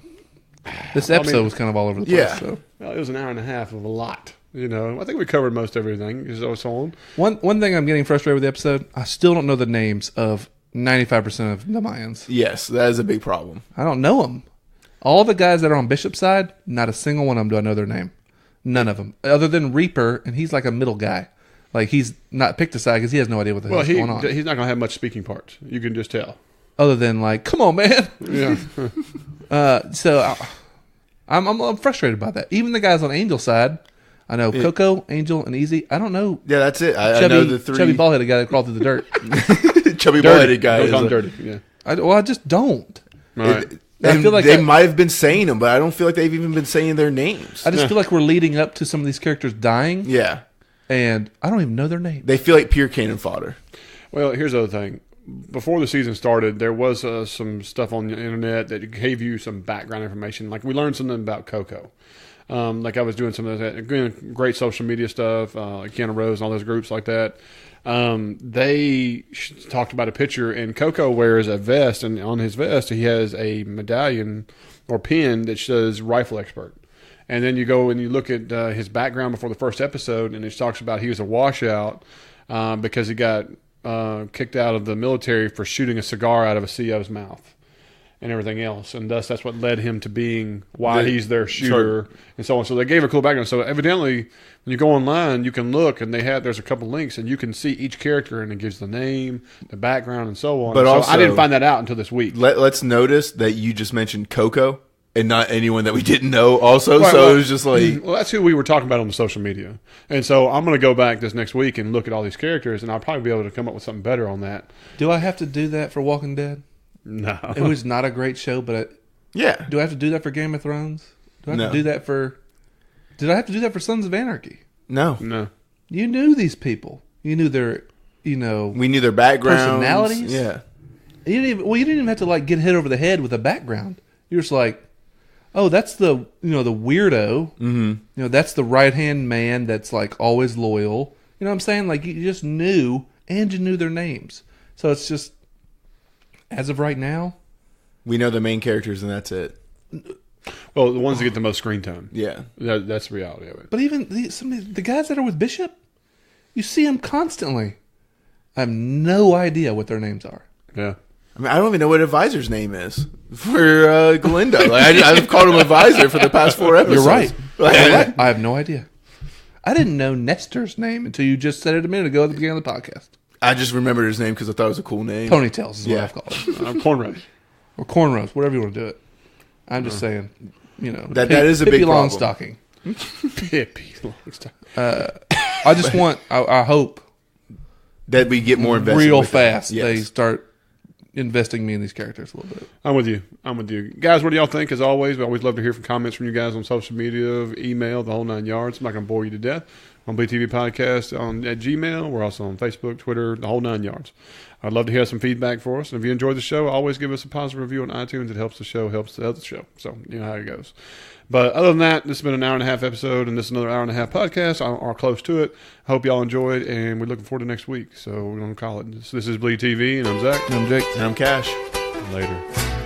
Speaker 2: this episode was kind of all over the place.
Speaker 3: Yeah.
Speaker 2: So.
Speaker 1: Well, it was an hour and a half of a lot. I think we covered most everything.
Speaker 2: One thing I'm getting frustrated with the episode, I still don't know the names of 95% of the Mayans.
Speaker 3: Yes, that is a big problem.
Speaker 2: I don't know them. All the guys that are on Bishop's side, not a single one of them do I know their name. None of them. Other than Reaper, and he's like a middle guy. Like, he's not picked a side because he has no idea what the hell's going on.
Speaker 1: He's not going to have much speaking parts. You can just tell.
Speaker 2: Other than, like, come on, man.
Speaker 1: Yeah.
Speaker 2: So, I'm frustrated by that. Even the guys on Angel's side, I know Coco, Angel, and Easy. I don't know.
Speaker 3: Yeah, that's it. I know the three.
Speaker 2: Chubby bald-headed guy that crawled through the dirt.
Speaker 3: Chubby bald-headed guy.
Speaker 1: Goes on dirty, yeah.
Speaker 2: I just don't.
Speaker 3: Right. I feel like they might have been saying them, but I don't feel like they've even been saying their names.
Speaker 2: I just feel like we're leading up to some of these characters dying.
Speaker 3: Yeah.
Speaker 2: And I don't even know their names.
Speaker 3: They feel like pure cannon fodder.
Speaker 1: Well, here's the other thing. Before the season started, there was some stuff on the internet that gave you some background information. Like, we learned something about Coco. Like, I was doing some of that great social media stuff, like Keanu Rose and all those groups like that. They talked about a picture, and Coco wears a vest, and on his vest he has a medallion or pin that says rifle expert. And then you go and you look at his background before the first episode, and it talks about he was a washout because he got kicked out of the military for shooting a cigar out of a CO's mouth and everything else. And thus, that's what led him to being why he's their shooter and so on. So they gave a cool background. So evidently, when you go online, you can look, and there's a couple links, and you can see each character, and it gives the name, the background, and so on.
Speaker 3: But also,
Speaker 1: I didn't find that out until this week.
Speaker 3: Let's notice that you just mentioned Coco and not anyone that we didn't know also.
Speaker 1: Right,
Speaker 3: so it was just like...
Speaker 1: Well, that's who we were talking about on the social media. And so I'm going to go back this next week and look at all these characters, and I'll probably be able to come up with something better on that.
Speaker 2: Do I have to do that for Walking Dead?
Speaker 1: No.
Speaker 2: It was not a great show, but...
Speaker 3: Yeah.
Speaker 2: Do I have to do that for Game of Thrones? Do I have
Speaker 3: No.
Speaker 2: to do that for... Did I have to do that for Sons of Anarchy?
Speaker 3: No.
Speaker 1: No.
Speaker 2: You knew these people. You knew their you know,
Speaker 3: We knew their backgrounds.
Speaker 2: personalities.
Speaker 3: Yeah.
Speaker 2: You didn't even have to like get hit over the head with a background. You're just like, oh, that's the the weirdo. Mm-hmm. That's the right hand man that's like always loyal. You know what I'm saying? Like you just knew, and you knew their names. So it's just, as of right now,
Speaker 3: We know the main characters, and that's it.
Speaker 1: Well, the ones that get the most screen time.
Speaker 3: Yeah.
Speaker 1: That's the reality of it.
Speaker 2: but even the guys that are with Bishop, you see them constantly. I have no idea what their names are.
Speaker 1: Yeah.
Speaker 3: I mean, I don't even know what Advisor's name is for Galindo. Like, I've called him Advisor for the past 4 episodes.
Speaker 2: You're right.
Speaker 3: Like,
Speaker 2: I have no idea. I didn't know Nestor's name until you just said it a minute ago at the beginning of the podcast.
Speaker 3: I just remembered his name because I thought it was a cool name.
Speaker 2: Ponytails is what
Speaker 3: Yeah.
Speaker 2: I've called it.
Speaker 1: Cornrows.
Speaker 2: Or cornrows, whatever you want to do it. I'm just saying,
Speaker 3: That is a big
Speaker 2: Pippi
Speaker 3: problem.
Speaker 2: Longstocking.
Speaker 1: Pippi.
Speaker 2: I just want, I hope,
Speaker 3: That we get more invested
Speaker 2: real
Speaker 3: with them.
Speaker 2: fast
Speaker 3: Yes.
Speaker 2: they start investing me in these characters a little bit.
Speaker 1: I'm with you. Guys, what do y'all think? As always, we always love to hear from comments from you guys on social media, email, the whole 9 yards. I'm not going to bore you to death. On BleedTV Podcast at Gmail. We're also on Facebook, Twitter, the whole 9 yards. I'd love to hear some feedback for us. And if you enjoyed the show, always give us a positive review on iTunes. It helps the show, helps the other show. So, you know how it goes. But other than that, this has been an 1.5 hour episode, and this is another 1.5 hour podcast, or close to it. I hope y'all enjoyed, and we're looking forward to next week. So we're going to call it. This is BleedTV, and I'm Zach.
Speaker 2: I'm Jake.
Speaker 3: And I'm Cash.
Speaker 1: Later.